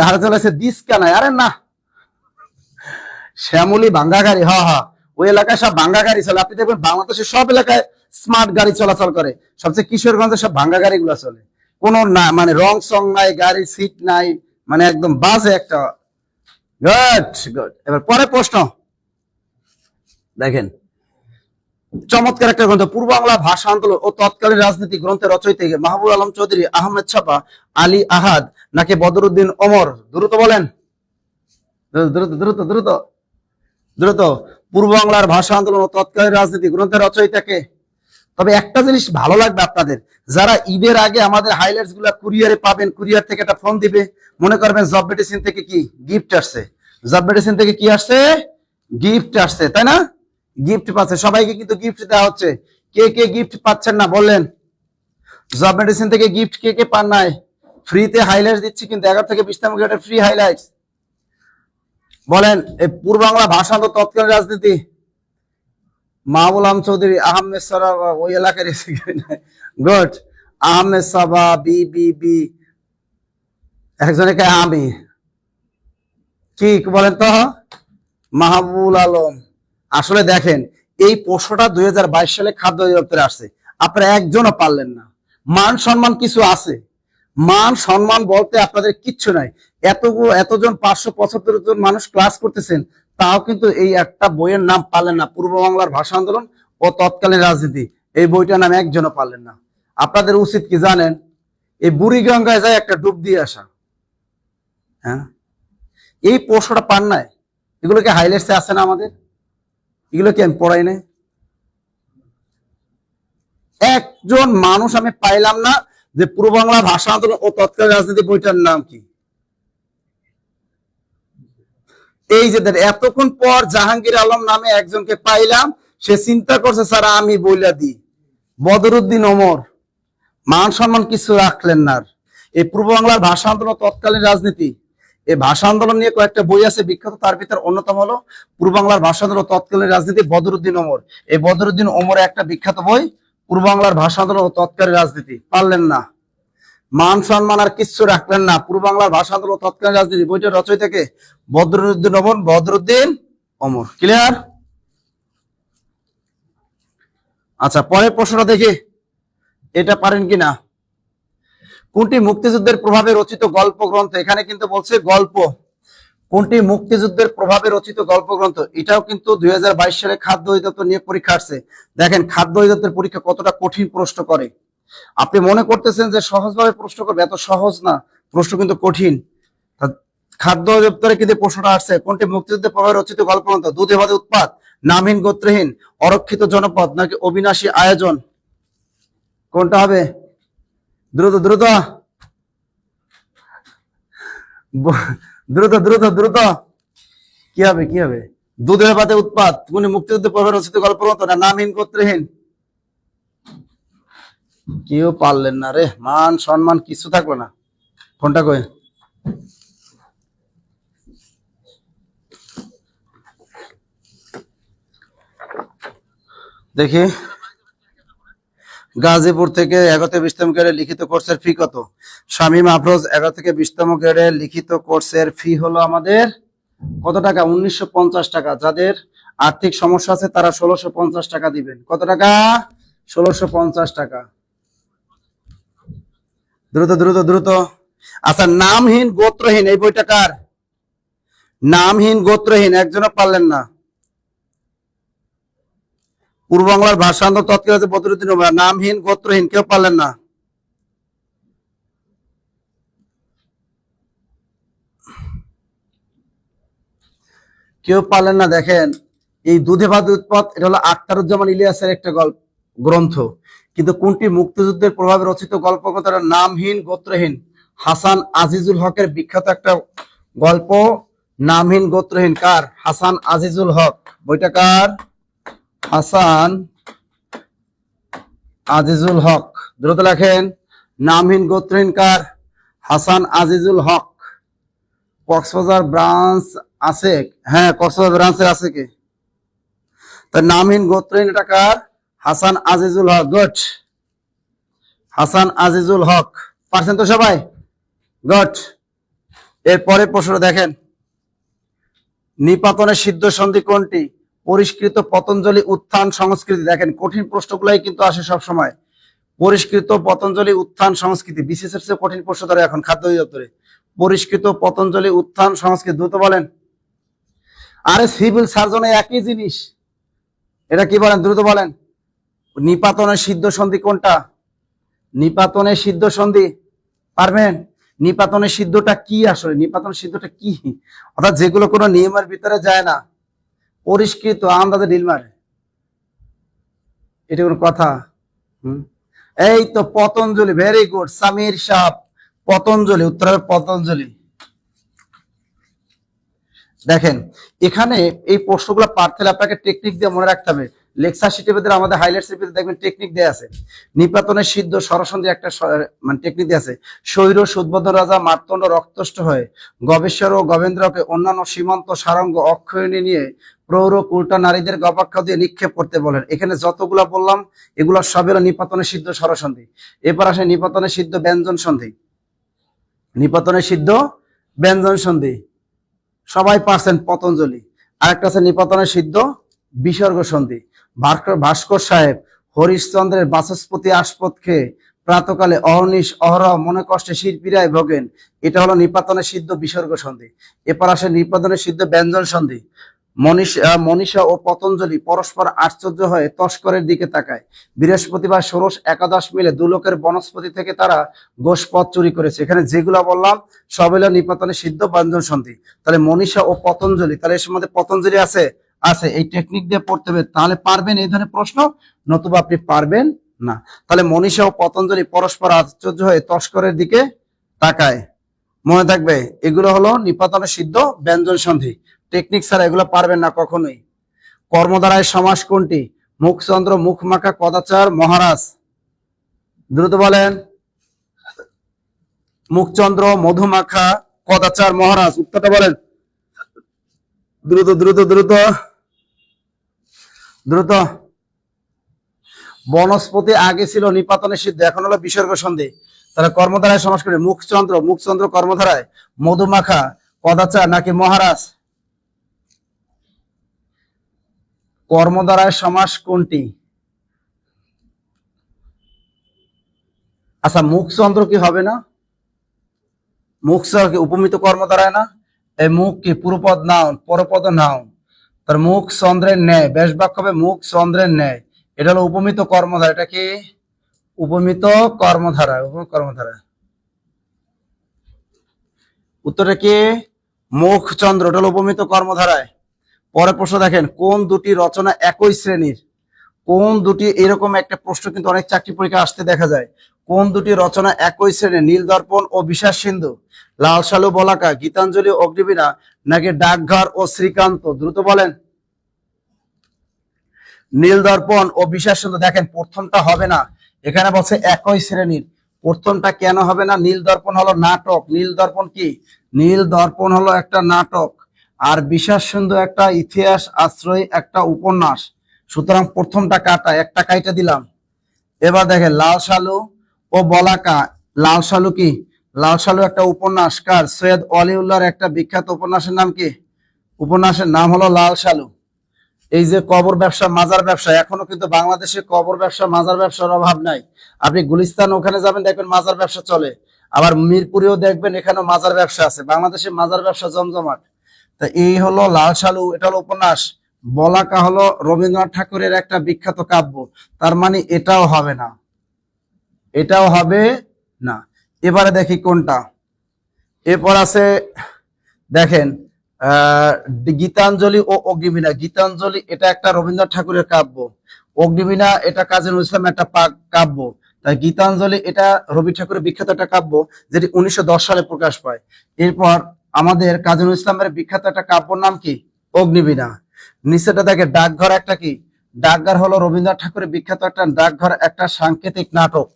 হারে চলেছে দিস কেন? আরে না, শ্যামলী ভাঙ্গা গাড়ি। ওই এলাকায় সব ভাঙ্গা গাড়ি চলে। আপনি দেখবেন বাংলাদেশের সব এলাকায় স্মার্ট গাড়ি চলাচল করে, সবচেয়ে কিশোরগঞ্জে সব ভাঙ্গা গাড়িগুলো চলে। কোনো না মানে রং সং নাই, গাড়ির সিট নাই, মানে একদম বাজে একটা। গুড। এবার পরে প্রশ্ন দেখেন, চমৎকার একটা গ্রন্থ পূর্ব বাংলা ভাষা আন্দোলন ও তৎকালীন রাজনীতি গ্রন্থের রচয়িতা মাহবুব আলম চৌধুরী, আহমেদ ছাপা, আলী আহাদ নাকি বদরুদ্দিন ওমর? দ্রুত বলেন, দ্রুত। পূর্ব বাংলার ভাষা আন্দোলন ও তৎকালীন রাজনীতি গ্রন্থের রচয়িতা কে? তবে একটা জিনিস ভালো লাগবে আপনাদের, যারা ঈদের আগে আমাদের হাইলাইটস গুলা কুরিয়ারে পাবেন, কুরিয়ার থেকে একটা ফোন দিবে, মনে করবেন জব মেডিসিন থেকে কি গিফট আসছে, জব মেডিসিন থেকে কি আসছে, গিফট আসছে, তাই না? গিফট পাচ্ছে, সবাইকে কিন্তু গিফট দেওয়া হচ্ছে। কে কে গিফট পাচ্ছেন না বললেন? জব মেডিসিন থেকে গিফট কে কে পান নাই? ফ্রিতে হাইলাইটস দিচ্ছি কিন্তু 11 থেকে 20তম গ্রেডের ফ্রি হাইলাইটস। বলেন এই পূর্ব বাংলা ভাষা তো তৎকালীন রাজনীতি, মাহবুল আম চৌধুরী, আহমেদ সারা ওই এলাকার গুড, আহমেদ সাবা বি একজনকে আমি কি বলেন তো, মাহবুল আলম। আসলে দেখেন এই প্রশ্নটা 2022 সালে খাদ্য অধিদপ্তরে আসছে, আপনারা একজনও পারলেন না। মান সম্মান কিছু আছে, মান সম্মান বলতে আপনাদের কিচ্ছু নাই। এতজন 575 জন মানুষ ক্লাস করতেছেন, তাও কিন্তু এই একটা বইয়ের নাম পারলেন না, পূর্ব বাংলার ভাষা আন্দোলন ও তৎকালীন রাজনীতি, এই বইটার নাম একজনও পারলেন না। আপনাদের উচিত কি জানেন? এই বুড়িগঙ্গায় যায় একটা ডুব দিয়ে আসা। হ্যাঁ, এই প্রশ্নটা পান নাই, এগুলোকে হাইলাইটসে আছে না আমাদের, এগুলো কি আমি পড়াই নাই? একজন মানুষ আমি পাইলাম না যে পূর্ব বাংলা ভাষা আন্দোলন ও তৎকালীন রাজনীতি বইটার নাম কি। এই যে এতক্ষণ পর জাহাঙ্গীর আলম নামে একজনকে পাইলাম, সে চিন্তা করছে স্যার আমি বইলা দিই। বদরুদ্দিন ওমর, মান সম্মান কিছু রাখলেন না। এই পূর্ব বাংলার ভাষা আন্দোলন তৎকালীন রাজনীতি, এই ভাষা আন্দোলন নিয়ে কয়েকটা বই আছে বিখ্যাত, তার ভিতর অন্যতম হলো পূর্ব বাংলার ভাষা আন্দোলন তৎকালীন রাজনীতি, বদরুদ্দিন ওমর। এই বদরুদ্দিন ওমরের একটা বিখ্যাত বই পূর্ব বাংলার ভাষা আন্দোলন ও তৎকালীন রাজনীতি, পারলেন না। মান সম্মান আর কিচ্ছু রাখলেন না, পূর্ব বাংলার ভাষা আন্দোলন তৎকালীন রাজনীতি বইটার রচয়িতাকে বদরুদ্দিন ওমর, বদরুদ্দিন ওমর। ক্লিয়ার? আচ্ছা পরের প্রশ্নটা দেখি, এটা পারেন কিনা। কোনটি মুক্তিযুদ্ধের প্রভাবে রচিত গল্প গ্রন্থ? এখানে কিন্তু বলছে গল্প। কোনটি মুক্তিযুদ্ধের প্রভাবে রচিত গল্প গ্রন্থ? এটাও কিন্তু 2022 সালে খাদ্য অধিদপ্তর নিয়ে পরীক্ষা আসছে। দেখেন খাদ্য অধিদপ্তর পরীক্ষা কতটা কঠিন প্রশ্ন করে। আপনি মনে করতেছেন যে সহজভাবে প্রশ্ন করবে, এত সহজ না, প্রশ্ন কিন্তু কঠিন। খাদ্য অধিদপ্তরে কিন্তু প্রশ্নটা আসছে, কোনটি মুক্তিযুদ্ধের প্রভাবে রচিত গল্প গ্রন্থ? দুধে ভাতে উৎপাত, নামহীন গোত্রহীন, অরক্ষিত জনপদ নাকি অবিনাশী আয়োজন? কোনটা হবে? দ্রুত দ্রুত দ্রুত দ্রুত দ্রুত, কি হবে কি হবে? দুধে ভাতে উৎপাত, কোন মুক্তিযুদ্ধের প্রভাবে রচিত গল্প গ্রন্থ না নামহীন গোত্রহীন? কেউ পারলেন না রে, মান সম্মান কিছু থাকলো না। কোনটা কই? দেখি, গাজীপুর থেকে 11 থেকে 20তম গ্রেডের লিখিত কোর্সের ফি কত? শামীম আফরোজ, 11 থেকে 20তম গ্রেডের লিখিত কোর্সের ফি হলো আমাদের কত টাকা? 1950 টাকা। যাদের আর্থিক সমস্যা আছে তারা 1650 টাকা দিবেন। কত টাকা? 1650 টাকা। দ্রুত দ্রুত দ্রুত। আচ্ছা নামহীন গোত্রহীন এই বইটা কার? নামহীন গোত্রহীন একজনও পারলেন না। পূর্ব বাংলার ভাষা আন্দোলন তৎকালীন বদরুদ্দিন ওমর, নামহীন গোত্রহীন কেউ পারলেন না। কেউ পারলেন না। দেখেন এই দুধে ভাত উৎপাত, এটা হলো আখতারুজ্জামান ইলিয়াসের একটা গল্প গ্রন্থ, কিন্তু কোনটি মুক্তিযুদ্ধের প্রভাবে রচিত গল্প গ্রন্থ? নামহীন গোত্রহীন, হাসান আজিজুল হকের বিখ্যাত একটা গল্প, নামহীন গোত্রহীন। কার? হাসান আজিজুল হক। বইটা কার? হাসান আজিজুল হক। দ্রুত লেখেন, নামহীন গোত্রহীন কার? হাসান আজিজুল হক। কক্সবাজার ব্রাঞ্চ আছে? হ্যাঁ কক্সবাজার ব্রাঞ্চের আছে কি? তার নামহীন গোত্রহীন এটা কার? হাসান আজিজুল হক। গুড, হাসান আজিজুল হক। পারছেন তো সবাই? গুড। এরপরে প্রশ্ন দেখেন, নিপাতনের সিদ্ধ সন্ধি কোনটি? পরিষ্কৃত পতঞ্জলি উত্থান সংস্কৃতি। দেখেন কঠিন প্রশ্নগুলাই কিন্তু আসে সব সময়। পরিষ্কৃত পতঞ্জলি উত্থান সংস্কৃতি, বিশেষ এর চেয়ে কঠিন প্রশ্ন ধরে এখন খাদ্য অধিদপ্তরে। পরিষ্কৃত পতঞ্জলি উত্থান সংস্কৃতি, দ্রুত বলেন। আরে সিভিল সার্জনে একই জিনিস, এটা কি বলেন? দ্রুত বলেন। নিপাতনের সিদ্ধ সন্ধি কোনটা? নিপাতনের সিদ্ধ সন্ধি পারবেন? নিপাতনের সিদ্ধটা কি আসলে? নিপাতনের সিদ্ধটা কি? অর্থাৎ যেগুলো কোনো নিয়মের ভিতরে যায় না, পরিষ্কৃত আন্দাজে ঢিল মারে, এটা কোনো কথা? হুম, এই তো পতঞ্জলি, ভেরি গুড সামির সাহেব, পতঞ্জলি, উত্তর হবে পতঞ্জলি। দেখেন এখানে এই প্রশ্নগুলো পারতে হলে আপনাকে টেকনিক দিয়ে মনে রাখতে হবে। লেকচার শিটের ভিতরে আমাদের হাইলাইটসের ভিতরে দেখবেন টেকনিক দেয়া আছে। নিপাতনের সিদ্ধ সরসন্ধি একটা মানে টেকনিক দেয়া আছে। শৈর সুদবোধন রাজা মার্তণ্ড রক্তষ্ট হয়ে গবেশ্বর ও গবেন্দ্রকে অন্যান্য সীমান্ত সারঙ্গ অক্ষয়ণী নিয়ে প্রৌঢ় কুলটা নারীদের গবাক্ষ দিয়ে নিক্ষেপ করতে বলেন। এখানে যতগুলা বললাম এগুলো সব হলো নিপাতনের সিদ্ধ সরসন্ধি। এরপর আসে নিপাতনের সিদ্ধ ব্যঞ্জন সন্ধি। নিপাতনের সিদ্ধ ব্যঞ্জন সন্ধি সবাই পারছেন, পতঞ্জলি। আরেকটা আছে নিপাতনের সিদ্ধ বিসর্গ সন্ধি। ভাস্কর সাহেব হরিশ্চন্দ্রের বাচস্পতি আস্পদ খেয়ে প্রাতকালে অহর্নিশ অহরহ মনে কষ্টে শিরপীড়ায় ভোগেন, এটা হলো নিপাতনের সিদ্ধ বিসর্গ সন্ধি। এরপর আসে নিপাতনের সিদ্ধ ব্যঞ্জন সন্ধি। মনীষা ও পতঞ্জলি পরস্পর আশ্চর্য হয়ে তস্করের দিকে তাকায়। বৃহস্পতিবার ষোড়শ একাদশ মিলে দুলোকের বনস্পতি থেকে তারা গোষ্পদ চুরি করেছে। এখানে যেগুলা বললাম সব হলো নিপাতনের সিদ্ধ ব্যঞ্জন সন্ধি। তাহলে মনীষা ও পতঞ্জলি, তাহলে এর মধ্যে পতঞ্জলি আছে, আছে, এই টেকনিক দিয়ে পড়তে হবে, তাহলে পারবেন এই ধরনের প্রশ্ন, নতুবা আপনি পারবেন না। তাহলে মনীষা ও পতঞ্জলি পরস্পর আশ্চর্য হয়ে তস্করের দিকে তাকায়, মনে থাকবে এগুলো হলো নিপাতনের সিদ্ধ ব্যঞ্জন সন্ধি। টেকনিক ছাড়া এগুলো পারবেন না কখনোই। কর্মধারায় সমাস কোনটি? মুখচন্দ্র, মুখমাখা, কদাচার, মহারাজ। দ্রুত বলেন। মুখচন্দ্র, মধুমাখা, কদাচার, মহারাজ, উত্তরটা বলেন দ্রুত দ্রুত দ্রুত দ্রুত। বনস্পতি আগে ছিল নিপাতনের সিদ্ধ, এখন হলো বিসর্গ সন্ধি। তাহলে কর্মধারায় সমাস করে মুখচন্দ্র, মুখচন্দ্র কর্মধারায়, মধুমাখা, কদাচার নাকি মহারাজ? কর্মধারায় সমাস কোনটি? আচ্ছা মুখচন্দ্র কি হবে না? মুখচন্দ্র কি উপমিত কর্মধারায় না? এই মুখ কি পুরোপদ নাউন, পরপদ নাউন। তার মুখ চন্দ্রের ন্যায়, বেশ বাক্য হবে মুখ চন্দ্রের ন্যায়, এটা হলো উপমিত কর্মধারা। এটা কি উপমিত কর্মধারা? উপমিত কর্মধারা, উত্তরটা কি মুখ চন্দ্র, এটা হলো উপমিত কর্মধারায়। পরে প্রশ্ন দেখেন, কোন দুটি রচনা একই শ্রেণীর? কোন দুটি, এরকম একটা প্রশ্ন কিন্তু অনেক চাকরি পরীক্ষা আসতে দেখা যায়। কোন দুটি রচনা একই শ্রেণীর? নীল দর্পণ ও বিশ্বাস সিন্ধু, লাল সালু বলাকা, গীতাঞ্জলি অগ্নিবীণা নাকি ডাকঘর ও শ্রীকান্ত? দ্রুত বলেন। নীল দর্পণ ও বিশ্বাস সিন্ধু। দেখেন প্রথমটা হবে না, এখানে বলছে একই শ্রেণীর। প্রথমটা কেন হবে না? নীল দর্পণ হলো নাটক। নীল দর্পণ কি? নীল দর্পণ হলো একটা নাটক, আর বিশ্বাস সিন্ধু একটা ইতিহাস আশ্রয়ী একটা উপন্যাস। সুতরাং প্রথমটা কাটা, একটা কাইটা দিলাম। এবার দেখেন লাল সালু ও বলাকা। লাল সালু কি? লাল সালু একটা উপন্যাস, কার? সৈয়দ অলিউল্লাহর একটা বিখ্যাত উপন্যাসের নাম কি? উপন্যাসের নাম হলো লাল সালু। এই যে কবর ব্যবসা, মাজার ব্যবসা, এখনো কিন্তু বাংলাদেশে কবর ব্যবসা, মাজার ব্যবসার অভাব নাই। আপনি গুলিস্তান ওখানে যাবেন, দেখবেন মাজার ব্যবসা চলে। আবার মিরপুরেও দেখবেন এখানেও মাজার ব্যবসা আছে। বাংলাদেশে মাজার ব্যবসা জমজমাট। তা এই হলো লাল সালু, এটা হলো উপন্যাস। বলাকা হলো রবীন্দ্রনাথ ঠাকুরের একটা বিখ্যাত কাব্য। তার মানে এটাও হবে না, এটাও হবে না। এবারে দেখি কোনটা। এরপর আছে দেখেন গীতাঞ্জলি ও অগ্নিবীণা। গীতাঞ্জলি এটা একটা রবীন্দ্রনাথ ঠাকুরের কাব্য, অগ্নিবীণা এটা কাজী নজরুল ইসলাম একটা কাব্য। তাই গীতাঞ্জলি এটা রবি ঠাকুরের বিখ্যাত একটা কাব্য, যেটি 1910 সালে প্রকাশ পায়। এরপর আমাদের কাজী নজরুল ইসলামের বিখ্যাত একটা কাব্যর নাম কি? অগ্নিবীণা। নিচেটা দেখে ডাকঘর একটা কি? ডাকঘর হলো রবীন্দ্রনাথ ঠাকুরের বিখ্যাত একটা, ডাকঘর একটা সাংকেতিক নাটক।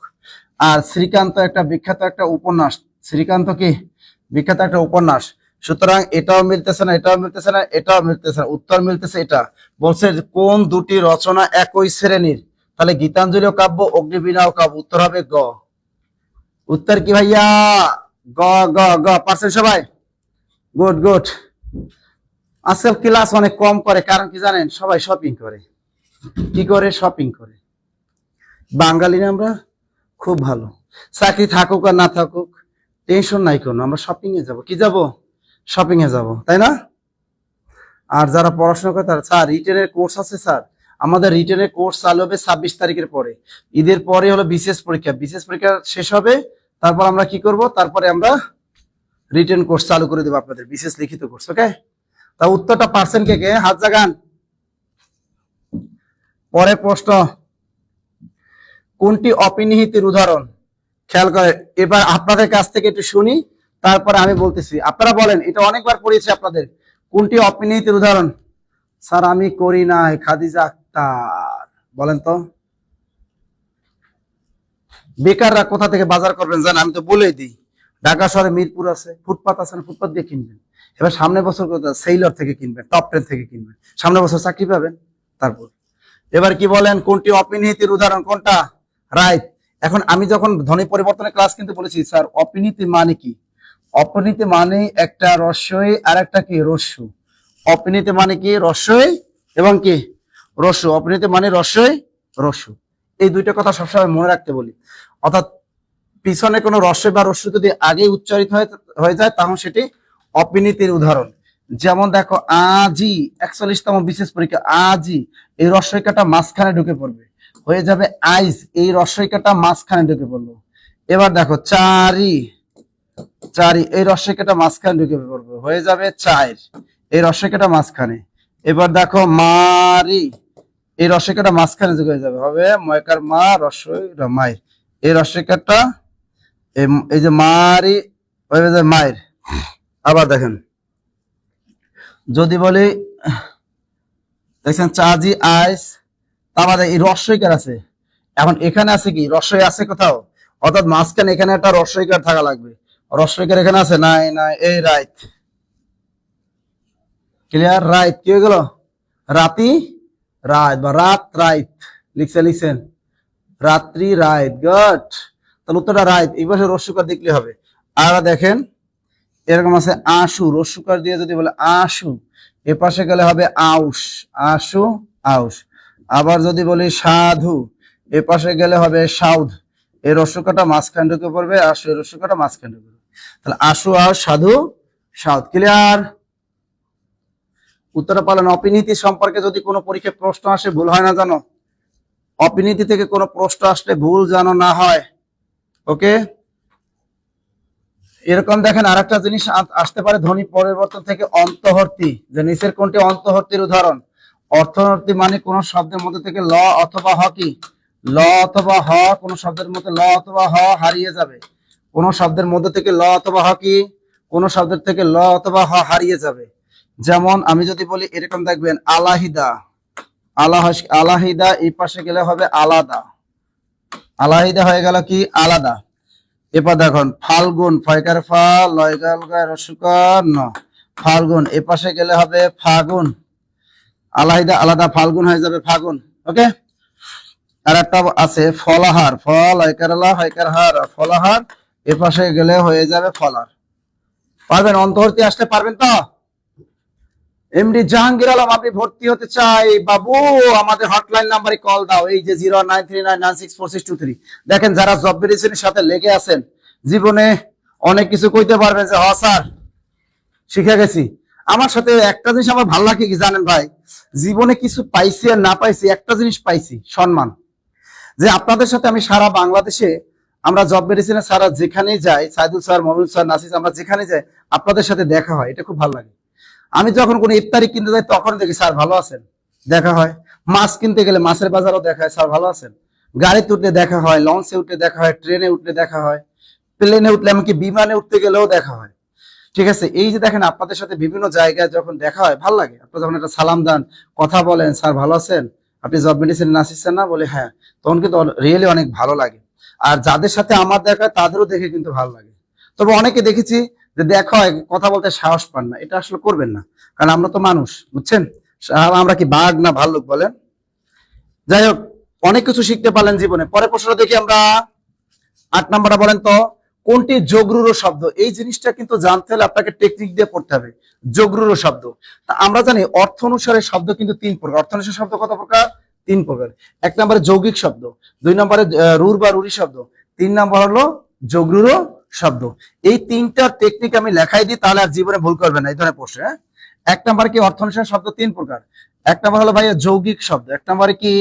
আর শ্রীকান্ত একটা বিখ্যাত একটা উপন্যাস। শ্রীকান্ত কি? বিখ্যাত একটা উপন্যাস। সুতরাং এটাও মিলতেছে না, এটাও মিলতেছে না, এটাও মিলতেছে না, উত্তর মিলতেছে এটা। বলছে কোন দুটি রচনা একই শ্রেণীর? তাহলে গীতাঞ্জলিও কাব্য, অগ্নিবীণাও কাব্য, উত্তর হবে গ। উত্তর কি ভাইয়া? গ গ গ। পারছেন সবাই? Good good. আজকাল ক্লাস অনেক কম করে, কারণ কি জানেন? সবাই শপিং করে। কি করে? শপিং করে। বাঙালি না আমরা, খুব ভালো। চাকরি থাকুক আর না থাকুক টেনশন নাই কোনো, আমরা শপিং এ যাব। কি যাব? শপিং এ যাব, তাই না? আর যারা পড়াশোনা করে তারা, স্যার রিটেনের কোর্স আছে স্যার, আমাদের রিটেনের কোর্স চালু হবে 26 তারিখের পরে। ঈদের পরে হলো বিসিএস পরীক্ষা, বিসিএস পরীক্ষা শেষ হবে, তারপর আমরা কি করব? তারপরে আমরা রিটেন কোর্স চালু করে দেবো আপনাদের, বিসিএস লিখিত কোর্স। ওকে, তা উত্তরটা পারছেন কে কে? হাত জাগান। পরে প্রশ্ন, কোনটি অপিনিহিতের উদাহরণ? খেয়াল করে, এবার আপনাদের কাছ থেকে একটু শুনি, তারপরে আমি বলতেছি, আপনারা বলেন, এটা অনেকবার পড়িয়েছি আপনাদের। কোনটি অপিনিহিতের উদাহরণ? স্যার আমি করি নাই, খাদিজা আক্তার। বলেন তো, বেকাররা কোথা থেকে বাজার করবেন জান? আমি তো বলেই দিই, ঢাকা শহরে মিরপুর আছে, ফুটপাত আছে, ফুটপাত দিয়ে কিনবেন। এবার সামনের বছর কোথাও সেইলর থেকে কিনবেন, টপ 10 থেকে কিনবেন, সামনের বছর চাকরি পাবেন। তারপর এবার কি বলেন, কোনটি অপিনিহিতের উদাহরণ? কোনটা? রাইট। এখন আমি যখন ধ্বনি পরিবর্তনের ক্লাস কিন্তু বলেছি, স্যার অপিনিহিত মানে কি? অপিনিহিত মানে একটা রস্যই আর একটা কি রস্যু। অপিনিহিত মানে কি? রস্যই এবং কি রস্যু। অপিনিহিত মানে রস্যই রস্যু। এই দুইটা কথা সবসময় মনে রাখতে বলি। অর্থাৎ পিছনে কোনো রস্যই বা রস্যু যদি আগে উচ্চারিত হয়ে যায়, তখন সেটি অপিনিহিতের উদাহরণ। যেমন দেখো, আজি 41তম বিশেষ পরীক্ষা, আজি এই রস্যইকাটা মাঝখানে ঢুকে পড়বে, হয়ে যাবে আইস। এই রস্যইকাটা মাঝখানে ঢুকে পড়লো। এবার দেখো, চারি, চারি এই রস্যইকাটা মাঝখানে ঢুকে পড়বে, হয়ে যাবে চার। এই রস্যইকাটা মাঝখানে। এবার দেখো, মারি এই রস্যইকাটা মাঝখানে ঢুকে যাবে, হবে ময়কার মা, রস্যই মাই। এই রস্যইকাটা এই যে মারি হয়ে যাবে মায়ের। আবার দেখেন, যদি বলি, দেখছেন চাজি আইস, তারপরে এই রস্যইকার আছে। এখন এখানে আছে কি রস্যই আছে কোথাও, অর্থাৎ মাঝখানে এখানে একটা রস্যইকার থাকা লাগবে। রস্যইকার এখানে আছে? নাই নাই। এই রাইট, ক্লিয়ার? রাইট কি হয়ে গেল? রাতি রাত বা রাত রাইট লিখছেন রাত্রি রাইট। গুড, তাহলে উত্তরটা রাইট। এই পাশে রস্যকার দেখলে হবে। আর দেখেন, এরকম আছে আশু, রস্যকার দিয়ে যদি বলে আশু, এ পাশে গেলে হবে আউশ, আশু আউশ। আবার যদি বলি সাধু, এ পাশে গেলে হবে সাউধ। এই রস্যকাটা মাঝখানে ঢুকে পড়বে, আশু এই রস্যকাটা মাঝখানে ঢুকে পড়বে। তাহলে আশু আউশ সাধু সাউধ। ক্লিয়ার? উত্তরটা পালেন। অপিনীতি সম্পর্কে যদি কোনো পরীক্ষায় প্রশ্ন আসে, ভুল হয় না জানো? অপিনীতি থেকে কোনো প্রশ্ন আসলে ভুল যেন না হয়। ওকে, এরকম দেখেন আরেকটা জিনিস আসতে পারে ধ্বনি পরিবর্তন থেকে, অন্তহর্তী। যে নিচের কোনটি অন্তহর্তীর উদাহরণ? অর্থহর্তী মানে কোন শব্দের মধ্যে থেকে ল অথবা হ কি, ল অথবা হ, কোন শব্দের মধ্যে ল অথবা হ হারিয়ে যাবে। কোন শব্দের মধ্যে থেকে ল অথবা হ কি, কোন শব্দের থেকে ল অথবা হ হারিয়ে যাবে। যেমন আমি যদি বলি, এরকম দেখবেন, আলাহিদা, আলাহিদা এই পাশে গেলে হবে আলাদা, আলাহিদা হয়ে গেল কি আলাদা। এবার দেখুন, ফাল্গুন, ফয়কার ফা, লয়গাল গায় রসুকার ন, ফাল্গুন এ পাশে গেলে হবে ফাগুন, আলাহিদা আলাদা, ফাল্গুন হয়ে যাবে ফাগুন। ওকে, আর একটা আছে ফলাহার, ফল হয়কারলা হয়কার হার, ফলাহার এ পাশে গেলে হয়ে যাবে ফলার। পারবেন? অন্তর্বর্তী আসতে পারবেন তো? এমডি জাহাঙ্গীর আলম, আপনি ভর্তি হতে চাই বাবু, আমাদের হটলাইন নাম্বারে কল দাও, এই যে 093996462 দেখেন, যারা জব ভেরিফিকেশনের সাথে লেগে আছেন, জীবনে অনেক কিছু কইতে পারবেন যে হ স্যার শিখে গেছি। আমার সাথে একটা জিনিস আমার ভালো লাগে কি জানেন ভাই, জীবনে কিছু পাইছি আর না পাইছি, একটা জিনিস পাইছি, সম্মান। যে আপনাদের সাথে আমি সারা বাংলাদেশে, আমরা জব ভেরিফিকেশনে সারা যেখানেই যাই, সাইদুল স্যার, মমিনুল স্যার, নাসিস, আমরা যেখানে যাই আপনাদের সাথে দেখা হয়, এটা খুব ভালো লাগে। আমি যখন কোনো ইফতারি কিনতে যাই, তখন দেখি স্যার ভালো আছেন, দেখা হয়। মাছ কিনতে গেলে মাছের বাজারও দেখা হয়, স্যার ভালো আছেন। গাড়িতে উঠলে দেখা হয়, লঞ্চে উঠলে দেখা হয়, ট্রেনে উঠলে দেখা হয়, প্লেনে উঠলে, এমনকি বিমানে উঠতে গেলেও দেখা হয়। ঠিক আছে, এই যে দেখেন আপনাদের সাথে বিভিন্ন জায়গায় যখন দেখা হয়, ভালো লাগে। আপনারা যখন একটা সালাম দেন, কথা বলেন, স্যার ভালো আছেন, আপনি জব মেডিসিন নাসিচ্ছেন না, বলে হ্যাঁ, তখন কিন্তু রিয়েলি অনেক ভালো লাগে। আর যাদের সাথে আমার দেখা হয়, তাদেরও দেখে কিন্তু ভালো লাগে। তবে অনেকে দেখেছি যে দেখা হয়, কথা বলতে সাহস পান না। এটা আসলে করবেন না, কারণ আমরা তো মানুষ, বুঝছেন? আমরা কি বাঘ না ভাল্লুক বলেন? যাই হোক, অনেক কিছু শিখতে পারলেন জীবনে। পরে প্রশ্নটা দেখি আমরা, 8 নাম্বারটা বলেন তো, কোনটি যোগরূঢ় শব্দ? এই জিনিসটা কিন্তু জানতে হলে আপনাকে টেকনিক দিয়ে পড়তে হবে। যোগরূঢ় শব্দ, তা আমরা জানি অর্থ অনুসারে শব্দ কিন্তু 3 প্রকার। অর্থ অনুসারে শব্দ কত প্রকার? 3 প্রকার। 1 নম্বরে যৌগিক শব্দ, 2 নম্বরে রুর বা রুরি শব্দ, 3 নম্বর হলো যোগরূঢ় শব্দ। এই 3টা টেকনিক আমি লেখাই দিই, তাহলে আর জীবনে ভুল করবেন না এই ধরনের প্রশ্ন। 1 নম্বরে কি, অর্থ অনুসারে শব্দ 3 প্রকার। 1 নম্বর হলো ভাইয়া যৌগিক শব্দ। 1 নম্বরে কি,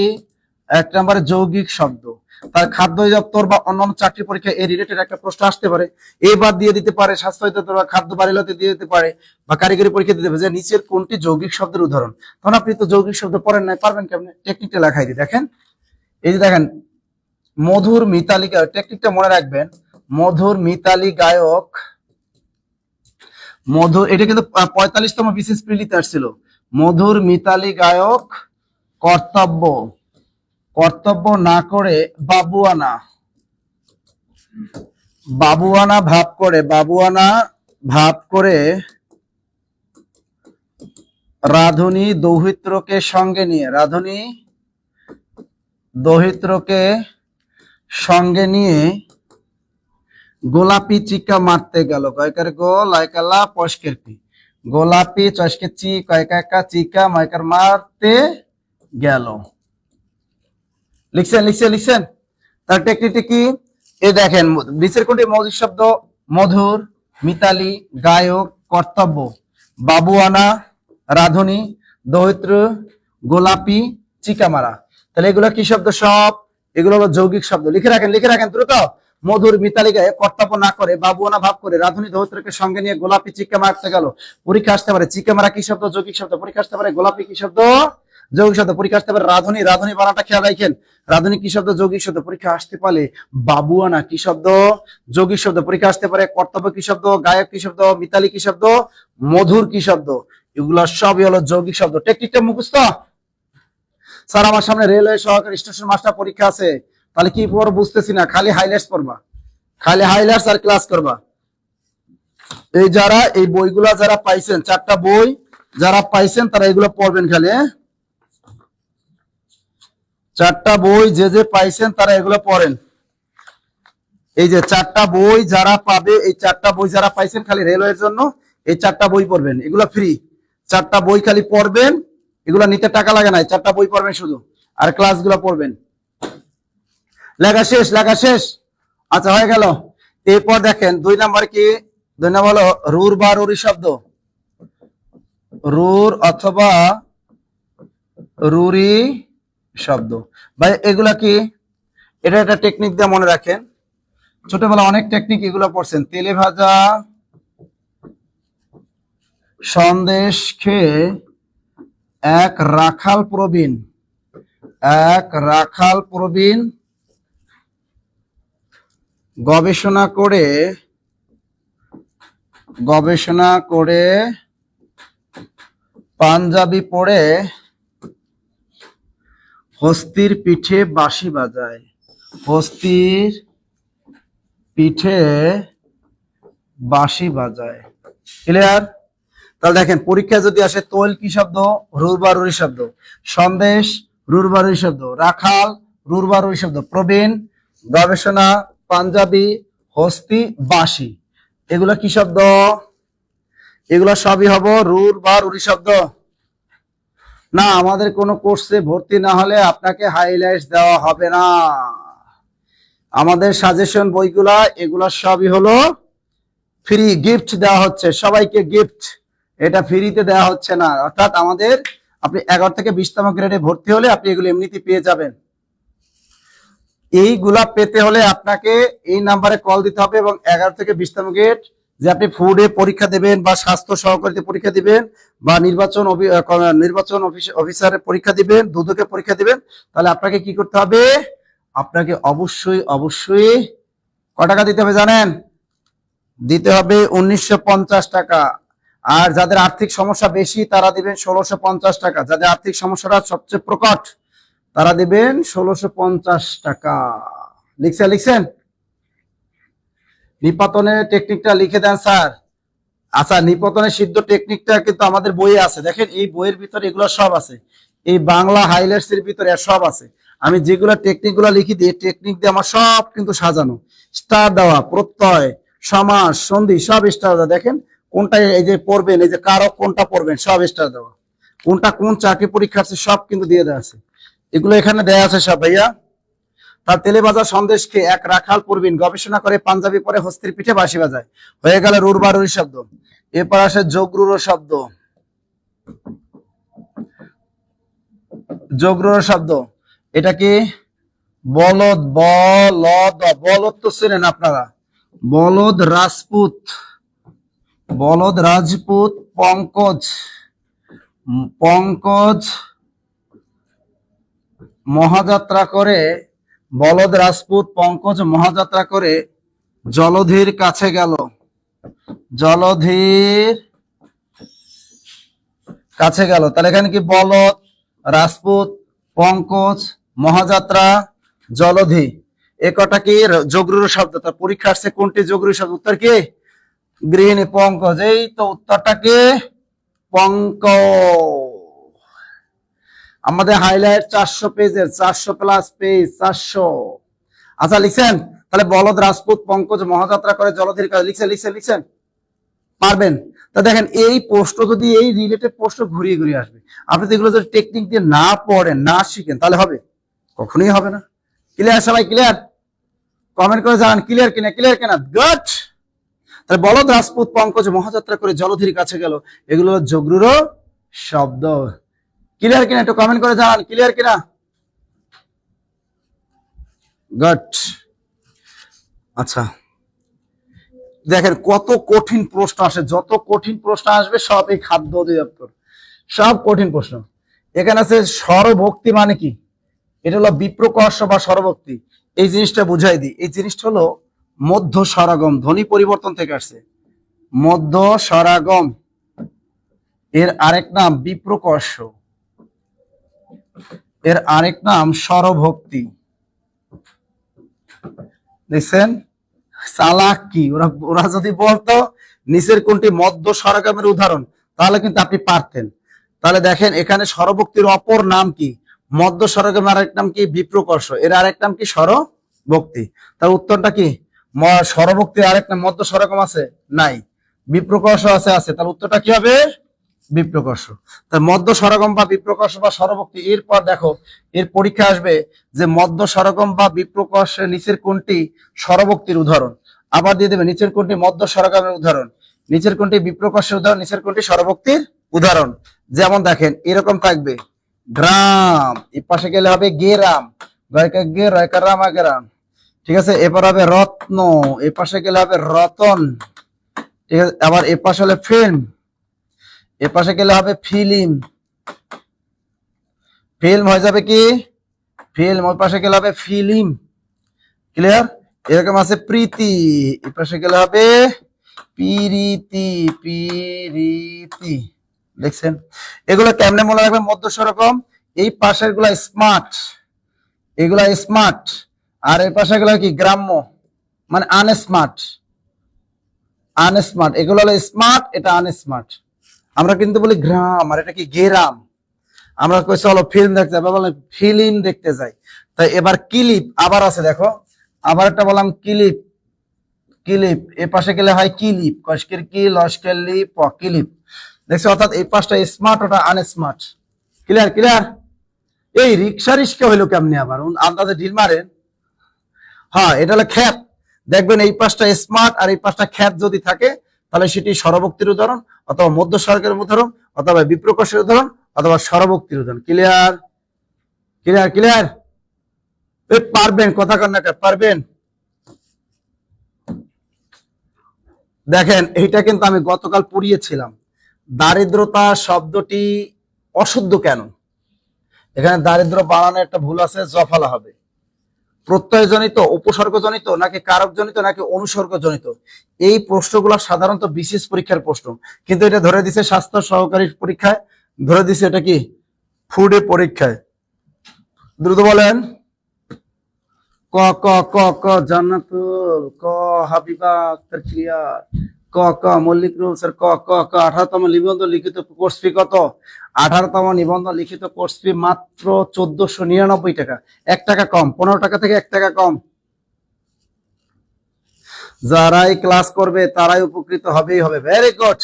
1 নম্বরে যৌগিক শব্দ। তার খাদ্য দপ্তর বা অন্যান্য চাকরি পরীক্ষা এই রিলেটেড একটা প্রশ্ন আসতে পারে, এবার দিয়ে দিতে পারে, স্বাস্থ্য দপ্তর বা খাদ্য বাড়িলতে দিয়ে দিতে পারে, বা কারিগরি পরীক্ষা দিতে পারে যে নিচের কোনটি যৌগিক শব্দের উদাহরণ। তখন আপনি তো যৌগিক শব্দ পড়েন নাই, পারবেন কেমনে? টেকনিকটা লেখাই দিই, দেখেন। এই যে দেখেন, মধুর মিতালি গায়ক, টেকনিকটা মনে রাখবেন। মধুর মিতালি গায়ক, মধুর, এটা কিন্তু 45তম বিসিএস প্রিলিতে আসছিল। মধুর মিতালি গায়ক কর্তব্য, কর্তব্য না করে বাবুয়ানা, বাবুয়ানা ভাব করে, বাবুয়ানা ভাব করে রাধুনী দৌহিত্রকে সঙ্গে নিয়ে, রাধুনী দৌহিত্রকে সঙ্গে নিয়ে গোলাপি চিকা মারতে গেল। কয়কার গো লাইকালা পশকের পি, গোলাপি চশকে চি কয়কা চিকা মাইকার মারতে গেল। লিখছেন লিখছেন লিখছেন। তার টেকনিকটি কি? এই দেখেন, নিচের কোনটি মৌলিক শব্দ? মধুর, মিতালি, গায়ক, কর্তব্য, বাবুয়ানা, রাধুনী, দৌহিত্র, গোলাপি, চিকামারা। তাহলে এগুলো কি শব্দ? সব এগুলো হলো যৌগিক শব্দ। লিখে রাখেন লিখে রাখেন দ্রুত। মধুর মিতালি গায়ক কর্তব্য না করে বাবুয়ানা ভাব করে রাধুনী দৌহিত্রকে সঙ্গে নিয়ে গোলাপি চিকা মারতে গেল। পরীক্ষা আসতে পারে চিকামারা কি শব্দ? যৌগিক শব্দ। পরীক্ষা আসতে পারে গোলাপি কি শব্দ? যৌগিক শব্দ। পরীক্ষা আসতে পারে রাধুনী, রাধুনী বানানটা খেয়াল রাখেন। রাধুনী কি শব্দ? যৌগিক শব্দ। পরীক্ষা আসতে পারে বাবুয়ানা কি শব্দ? যৌগিক শব্দ। পরীক্ষা আসতে পারে কর্তব্য কি শব্দ? গায়ক কি শব্দ? মিতালি কি শব্দ? মধুর কি শব্দ? এগুলো সবই হলো যৌগিক শব্দ। টেকনিকটা মুখস্থ। স্যার আমার সামনে রেলওয়ে সহকারী স্টেশন মাস্টার পরীক্ষা আছে, তাহলে কি পড়ব বুঝতেছি না, খালি হাইলাইটস পড়বা, খালি হাইলাইটস আর ক্লাস করবা। এই যারা এই বইগুলা যারা পাইছেন, 4টা বই যারা পাইছেন তারা এগুলো পড়বেন খালি। 4টা বই যে যে পাইছেন তারা এগুলো পড়েন। এই যে 4টা বই যারা পাবে, এই 4টা বই যারা পাইছেন খালি রেলওয়ের জন্য এই 4টা বই পড়বেন, এগুলো ফ্রি। 4টা বই খালি পড়বেন, এগুলো নিতে টাকা লাগে না, 4টা বই পড়বেন শুধু, আর ক্লাসগুলো পড়বেন। লেখা শেষ, লেখা শেষ। আচ্ছা হয়ে গেল। এরপর দেখেন 2 নাম্বার কি? 2 নাম্বার হলো রুর বা রুরি শব্দ, রুর অথবা রুরি শব্দ। ভাই এগুলা কি? এটা একটা টেকনিক দিয়ে মনে রাখেন, ছোটবেলা অনেক টেকনিক এগুলো পড়ছেন। তেলে ভাজা সন্দেশ খেয়ে এক রাখাল প্রবীণ, এক রাখাল প্রবীণ গবেষণা করে পাঞ্জাবি পরে হস্তির পিঠে বাঁশি বাজায়, হস্তির পিঠে বাঁশি বাজায়। ক্লিয়ার? তাহলে দেখেন পরীক্ষা যদি আসে তৈল কি শব্দ? রুর বা রুরি শব্দ। সন্দেশ রুর বা রুরি শব্দ। রাখাল রুর বা রুরি শব্দ। প্রবীণ, গবেষণা, পাঞ্জাবি, হস্তি, বাঁশি, এগুলো কি শব্দ? এগুলো সবই হবো রুর বা রুরি শব্দ। না, আমাদের কোনো কোর্সে ভর্তি না হলে আপনাকে হাইলাইটস দেওয়া হবে না। আমাদের সাজেশন বইগুলা এগুলা সবই হলো ফ্রি, গিফট দেওয়া হচ্ছে সবাইকে, গিফট। এটা ফ্রিতে দেওয়া হচ্ছে না। অর্থাৎ আমাদের আপনি 11 থেকে 20তম গ্রেডে ভর্তি হলে আপনি এগুলো এমনিতে পেয়ে যাবেন। এইগুলা পেতে হলে আপনাকে এই নাম্বারে কল দিতে হবে এবং 11 থেকে 20তম গ্রেড যে আপনি ফুডে পরীক্ষা দেবেন বা স্বাস্থ্য সহকারীতে পরীক্ষা দিবেন বা নির্বাচন অফিসারের পরীক্ষা দিবেন, দুদকে পরীক্ষা দিবেন, তাহলে আপনাকে কি করতে হবে? আপনাকে অবশ্যই অবশ্যই কত টাকা দিতে হবে জানেন? দিতে হবে 1950 টাকা। আর যাদের আর্থিক সমস্যা বেশি তারা দিবেন 1650 টাকা। যাদের আর্থিক সমস্যাটা সবচেয়ে প্রকট তারা দিবেন 1650 টাকা। লিখছেন লিখছেন? নিপাতনের টেকনিকটা লিখে দেন স্যার। আচ্ছা, নিপাতনের সিদ্ধ টেকনিকটা কিন্তু আমাদের বইয়ে আছে, দেখেন এই বইয়ের ভিতরে এগুলো সব আছে, এই বাংলা হাইলাইটস এর ভিতরে সব আছে। আমি যেগুলো টেকনিক গুলো লিখি দিই, টেকনিক দিয়ে আমার সব কিন্তু সাজানো, স্টার দেওয়া, প্রত্যয়, সমাস, সন্ধি সব স্টার দেওয়া। দেখেন কোনটা এই যে পড়বেন, এই যে কারক কোনটা পড়বেন সব স্টার দেওয়া, কোনটা কোন চাকরি পরীক্ষা আছে সব কিন্তু দিয়ে দেওয়া আছে, এগুলো এখানে দেওয়া আছে সব ভাইয়া। তার তেলে ভাজা সন্দেশ খেয়ে এক রাখাল প্রবীণ গবেষণা করে পাঞ্জাবি পরে হস্তির পিঠে বাঁশি বাজায়, হয়ে গেল রুর বা রুরি শব্দ। এরপর আসে যোগরুর শব্দ, যোগরুর শব্দ। এটা কি? বলদ, বলদ, বলদ তো চেনেন আপনারা, বলদ রাজপুত, বলদ রাজপুত, পঙ্কজ, পঙ্কজ মহাযাত্রা করে বলদ রাজপুত পঙ্কজ মহাযাত্রা করে জলধির কাছে গেল। জলধির কাছে গেল, তাহলে এখানে কি বলদ রাজপুত পঙ্কজ মহাযাত্রা জলধি এ কটা কি যোগরূঢ় শব্দ? তার পরীক্ষা আসছে কোনটি যোগরূঢ় শব্দ? উত্তর কি গৃহিণী পঙ্কজ। এই তো উত্তরটা কি পঙ্কজ। আমাদের হাইলাইট 400 পেজের 400 প্লাস পেজ 400। আচ্ছা লিখছেন? তাহলে বলদ রাজপুত পঙ্কজ মহাযাত্রা করে জলধির কাছে লিখছেন পারবেন? তা দেখেন এই প্রশ্ন যদি এই রিলেটেড প্রশ্ন ঘুরিয়ে ঘুরিয়ে আসবে, আপনি তো এগুলো যদি টেকনিক দিয়ে না পড়েন না শিখেন তাহলে হবে? কখনোই হবে না। ক্লিয়ার সবাই? ক্লিয়ার? কমেন্ট করে জানান ক্লিয়ার কিনা, ক্লিয়ার কিনা। গুড। তাহলে বলদ রাজপুত পঙ্কজ মহাযাত্রা করে জলধির কাছে গেল, এগুলো যোগরূঢ় শব্দ। ক্লিয়ার কিনা একটু কমেন্ট করে জানান ক্লিয়ার কিনা। গুড। আচ্ছা দেখেন কত কঠিন প্রশ্ন আসে, যত কঠিন প্রশ্ন আসবে সব এই খাদ্য অধিদপ্তর, সব কঠিন প্রশ্ন। এখানে আছে স্বরভক্তি মানে কি? এটা হলো বিপ্রকর্ষ বা স্বরভক্তি। এই জিনিসটা বুঝাই দিই। এই জিনিসটা হলো মধ্য স্বরাগম, ধ্বনি পরিবর্তন থেকে আসছে। মধ্য স্বরাগম এর আরেক নাম বিপ্রকর্ষ, এর আরেক নাম স্বরভক্তি। দেখছেন চালাক কি ওরা, ওরা যদি বলতো নিচের কোনটি মধ্য স্বরাগমের উদাহরণ তাহলে কিন্তু আপনি পারতেন। তাহলে দেখেন এখানে স্বরভক্তির অপর নাম কি? মধ্য স্বরাগমের আরেক নাম কি? বিপ্রকর্ষ, এর আরেক নাম কি? স্বরভক্তি। তার উত্তরটা কি? স্বরভক্তির আরেক নাম মধ্য স্বরাগম আছে? নাই। বিপ্রকর্ষ আছে? আছে। তার উত্তরটা কি হবে? বিপ্রকর্ষ। তার মধ্য স্বরাগম বা বিপ্রকর্ষ বা স্বরভক্তি। এরপর দেখো এর পরীক্ষা আসবে যে মধ্য স্বরাগম বা বিপ্রকর্ষের নিচের কোনটি স্বরভক্তির উদাহরণ। আবার দিয়ে দেবে নিচের কোনটি মধ্য স্বরাগমের উদাহরণ, নিচের কোনটি বিপ্রকর্ষের উদাহরণ, নিচের কোনটি স্বরভক্তির উদাহরণ। যেমন দেখেন এরকম থাকবে গ্রাম, এর পাশে গেলে হবে গেরাম, গয়কা গে রয়কা রামা গেরাম। ঠিক আছে? এরপর হবে রত্ন, এর পাশে গেলে হবে রতন। ঠিক আছে? আবার এর পাশে হলে ফিল্ম, এর পাশে গেলে হবে ফিল্ম, ফিল্ম হয়ে যাবে কি ফিল্ম, ওই পাশে গেলে হবে ফিল্ম। ক্লিয়ার? এরকম আছে প্রীতি, এর পাশে গেলে হবে পিরিতি, পিরিতি। দেখছেন এগুলো কেমনে মনে রাখবেন? মধ্য স্বরকম এই পাশের গুলা স্মার্ট, এগুলা স্মার্ট, আর এই পাশে গুলা কি গ্রাম্য মানে আনস্মার্ট, আনস্মার্ট। এগুলো হলো স্মার্ট, এটা আনস্মার্ট। আমরা কিন্তু বলি গ্রাম আর এটা কি গেরাম। আমরা কই চলো ফিল্ম দেখতে যাই, বলে ফিল্ম দেখতে যাই। তাই এবার ক্লিপ আবার আছে, দেখো আবার একটা বললাম ক্লিপ, ক্লিপ এ পাশে গেলে হয় ক্লিপ, কষ্কের কি লস্কের লিপ ক্লিপ। দেখছো? অর্থাৎ এই পাশটা স্মার্ট, ওটা আনস্মার্ট। ক্লিয়ার? ক্লিয়ার? এই রিক্সা রিস্কা হইলো কেমনি আবার আন্দাজে ঢিল মারেন। হ্যাঁ এটা হলো খ্যাত। দেখবেন এই পাশটা স্মার্ট আর এই পাশটা খ্যাত যদি থাকে তাহলে সেটি স্বরভক্তির উদাহরণ, অথবা মধ্য স্বর্গের উদাহরণ, অথবা বিপ্রকর্ষের উদাহরণ, অথবা স্বরভক্তির উদাহরণ। ক্লিয়ার? ক্লিয়ার? ক্লিয়ার? পারবেন কথা কন্যাটা পারবেন? দেখেন এইটা কিন্তু আমি গতকাল পড়িয়েছিলাম। দারিদ্রতা শব্দটি অশুদ্ধ কেন? এখানে দারিদ্র বানানো একটা ভুল আছে, জফলা হবে। প্রত্যয়জনিত, উপসর্গজনিত, নাকি কারকজনিত, নাকি অনুসর্গজনিত? এই প্রশ্নগুলো সাধারণত বিশেষ পরীক্ষার প্রশ্ন, কিন্তু এটা ধরে দিছে স্বাস্থ্য সহকারী পরীক্ষায়, ধরে দিছে এটা কি ফুডে পরীক্ষায়। দ্রুত বলেন। ক ক ক ক জান্নাতুল, ক হাবিবা আক্তার ক্লিয়ার, ক ক মল্লিক রুলসের ক ক ক 18তম নিবন্ধ লিখিত কোর্স ফি কত? 18তম নিবন্ধ লিখিত কোর্স ফি মাত্র 1499 টাকা, 1 টাকা কম, 15 টাকা থেকে 1 টাকা কম। যারাই ক্লাস করবে তারাই উপকৃত হবেই হবে। Very good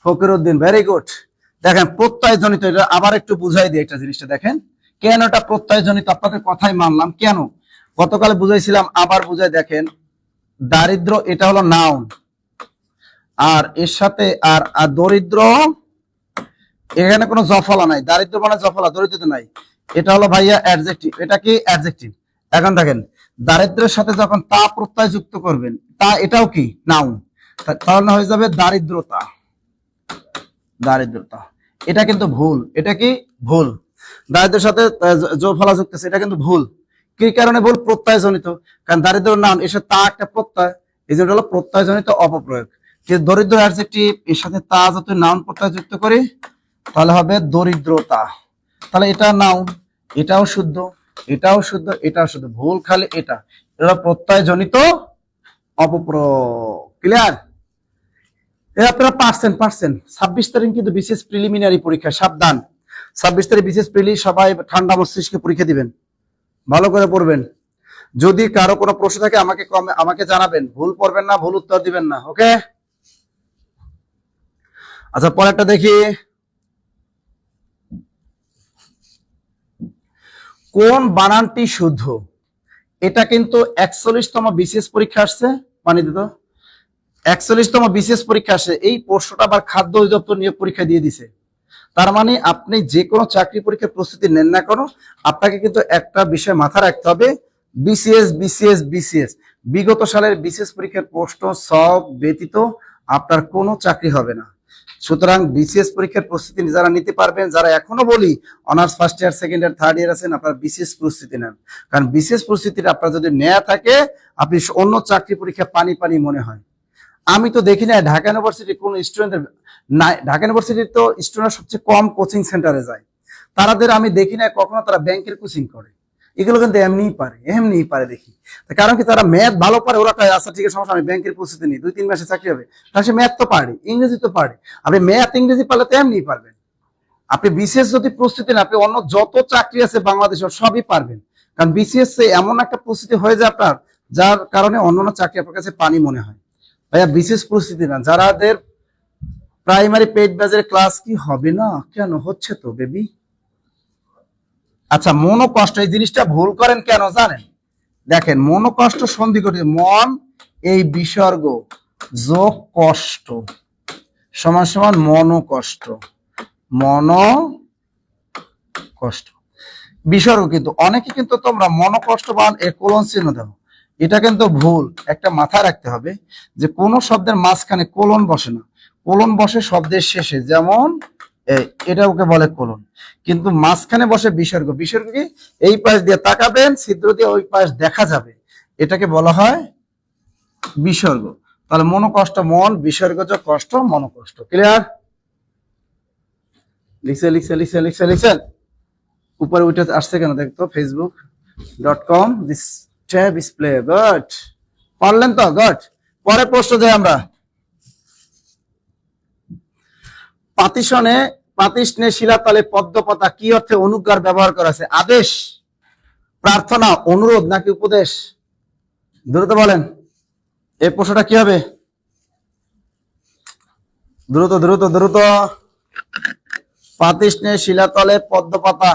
Fakiruddin, very good. দেখেন প্রত্যয় জনিত, এটা আবার একটু বুঝাই দিই একটা জিনিসটা। দেখেন কেন এটা প্রত্যয় জনিত, আপনাদের কথাই মানলাম। কেন গতকাল বুঝাইছিলাম, আবার বুঝাই। দেখেন দারিদ্র এটা হলো নাউন, আর এর সাথে আর দরিদ্র, এখানে কোনো জফলা নাই। দারিদ্র মানে জফলা, দরিদ্র নাই। এটা হলো ভাইয়া অ্যাডজেক্টিভ। এটা কি অ্যাডজেক্টিভ। এখন দেখেন দারিদ্রের সাথে যখন তা প্রত্যয় যুক্ত করবেন, তা এটাও কি নাউন, তাহলে হয়ে যাবে দারিদ্রতা। দারিদ্রতা এটা কিন্তু ভুল, এটা কি ভুল। দারিদ্রের সাথে জফলা যুক্ত আছে, এটা কিন্তু ভুল। কি কারণে ভুল? প্রত্যয়জনিত। কারণ দারিদ্র নাউন এসে তা একটা প্রত্যয়, এই জন্য হলো প্রত্যয়জনিত অপপ্রয়োগ। কিন্তু দরিদ্র অ্যাডজেক্টিভ এর সাথে তা যত নাউন প্রত্যয় যুক্ত করি তাহলে হবে দরিদ্রতা। তাহলে এটা নাউন, এটাও শুদ্ধ, এটাও শুদ্ধ, এটাও শুদ্ধ, ভুল খালি এটা প্রত্যয়জনিত অপপ্রয়োগ। ক্লিয়ার? আপনারা পারছেন 26 তারিখ কিন্তু বিশেষ প্রিলিমিনারি পরীক্ষা, সাবধান। 26 তারিখ বিশেষ প্রিলি, সবাই ঠান্ডা মস্তিষ্কে পরীক্ষা দিবেন, ভালো করে পড়বেন। যদি কারো কোনো প্রশ্ন থাকে আমাকে জানাবেন, ভুল পড়বেন না, ভুল উত্তর দিবেন না, ওকে? আচ্ছা পরেরটা দেখি, কোন বানানটি শুদ্ধ? এটা কিন্তু 41তম বিশেষ পরীক্ষা আসছে, মানে দিত 41তম বিশেষ পরীক্ষা আসে, এই প্রশ্নটা আবার খাদ্য অধিদপ্তর নিয়োগ পরীক্ষা দিয়ে দিছে। তার মানে আপনি যে কোনো চাকরি পরীক্ষার প্রস্তুতি নেন না কেন, আপনাকে কিন্তু একটা বিষয় মাথায় রাখতে হবে, বিসিএস বিগত সালের বিশেষ পরীক্ষার প্রশ্ন সব ব্যতীত আপনার কোনো চাকরি হবে না। সুতরাং বিসিএস পরীক্ষার প্রস্তুতি যারা নিতে পারবেন, যারা এখনো বলি honours first year, second year, third year আছেন, আপনারা বিসিএস প্রস্তুতি নেন। কারণ বিসিএস প্রস্তুতিটা আপনার যদি নেওয়া থাকে, আপনি অন্য চাকরি পরীক্ষা পানি পানি মনে হয়। আমি তো দেখি না ঢাকা ইউনিভার্সিটি কোন স্টুডেন্টের, ঢাকা ইউনিভার্সিটির তো স্টুডেন্ট সবচেয়ে কম কোচিং সেন্টারে যায়, তাদের আমি দেখি না কখনো তারা ব্যাংকের কোচিং করে। এগুলো কিন্তু এমনিই পারে দেখি। কারণ কি, তারা ম্যাথ ভালো পারে, ওরা কয় আচ্ছা ঠিক আছে সমস্যা, আমি ব্যাংকের প্রস্তুতি নিই, 2-3 মাসে চাকরি হবে। তাহলে সে ম্যাথ তো পারে, ইংরেজি তো পারে। আপনি ম্যাথ ইংরেজি পারলে তো এমনিই পারবেন। আপনি বিসিএস যদি প্রস্তুতি না, আপনি অন্য যত চাকরি আছে বাংলাদেশের সবই পারবেন। কারণ বিসিএস এমন একটা প্রস্তুতি হয়ে যায় আপনার, যার কারণে অন্যান্য চাকরি আপনার কাছে পানি মনে হয়। ভাইয়া বিশেষ প্রস্তুতি না, যারাদের প্রাইমারি পেইড ব্যাচের ক্লাস কি হবে না কেন? হচ্ছে তো বেবি। আচ্ছা মনোকষ্ট, এই জিনিসটা ভুল করেন কেন জানেন? দেখেন মনোকষ্ট সন্ধি করতে, মন এই বিসর্গ যোগ কষ্ট সমান সমান মনোকষ্ট, মনোকষ্ট বিসর্গ। কিন্তু অনেকে কিন্তু তোমরা মনোকষ্ট বান এ কোলন চিহ্ন দাও, এটা কিন্তু ভুল। একটা মাথায় রাখতে হবে যে কোন শব্দের মাঝখানে কোলন বসে না, কোলন বসে শব্দের শেষে, যেমন এটা ওকে বলে কোলন, কিন্তু মাঝখানে বসে বিসর্গ। বিসর্গ কি? এই পাশ দিয়ে তাকাবেন, ছিদ্র দিয়ে ওই পাশ দেখা যাবে, এটাকে বলা হয় বিসর্গ। তাহলে মনোকষ্ট, মন বিসর্গজ কষ্ট, মনোকষ্ট। ক্লিয়ার? লিখছেন উপরে উঠে আসছে কেন দেখতো, facebook.com this tab is play good, পারলেন তো? গুড। পরে প্রশ্ন যাই আমরা, পাতিষ্ণে শিলাতলে পদ্মপাতা কি অর্থে অনুজ্ঞার ব্যবহার করা আছে? আদেশ, প্রার্থনা, অনুরোধ নাকি উপদেশ? দ্রুত বলেন, এই প্রশ্নটা কি হবে? দ্রুত। পাতিষ্ণে শিলাতলে পদ্মপাতা,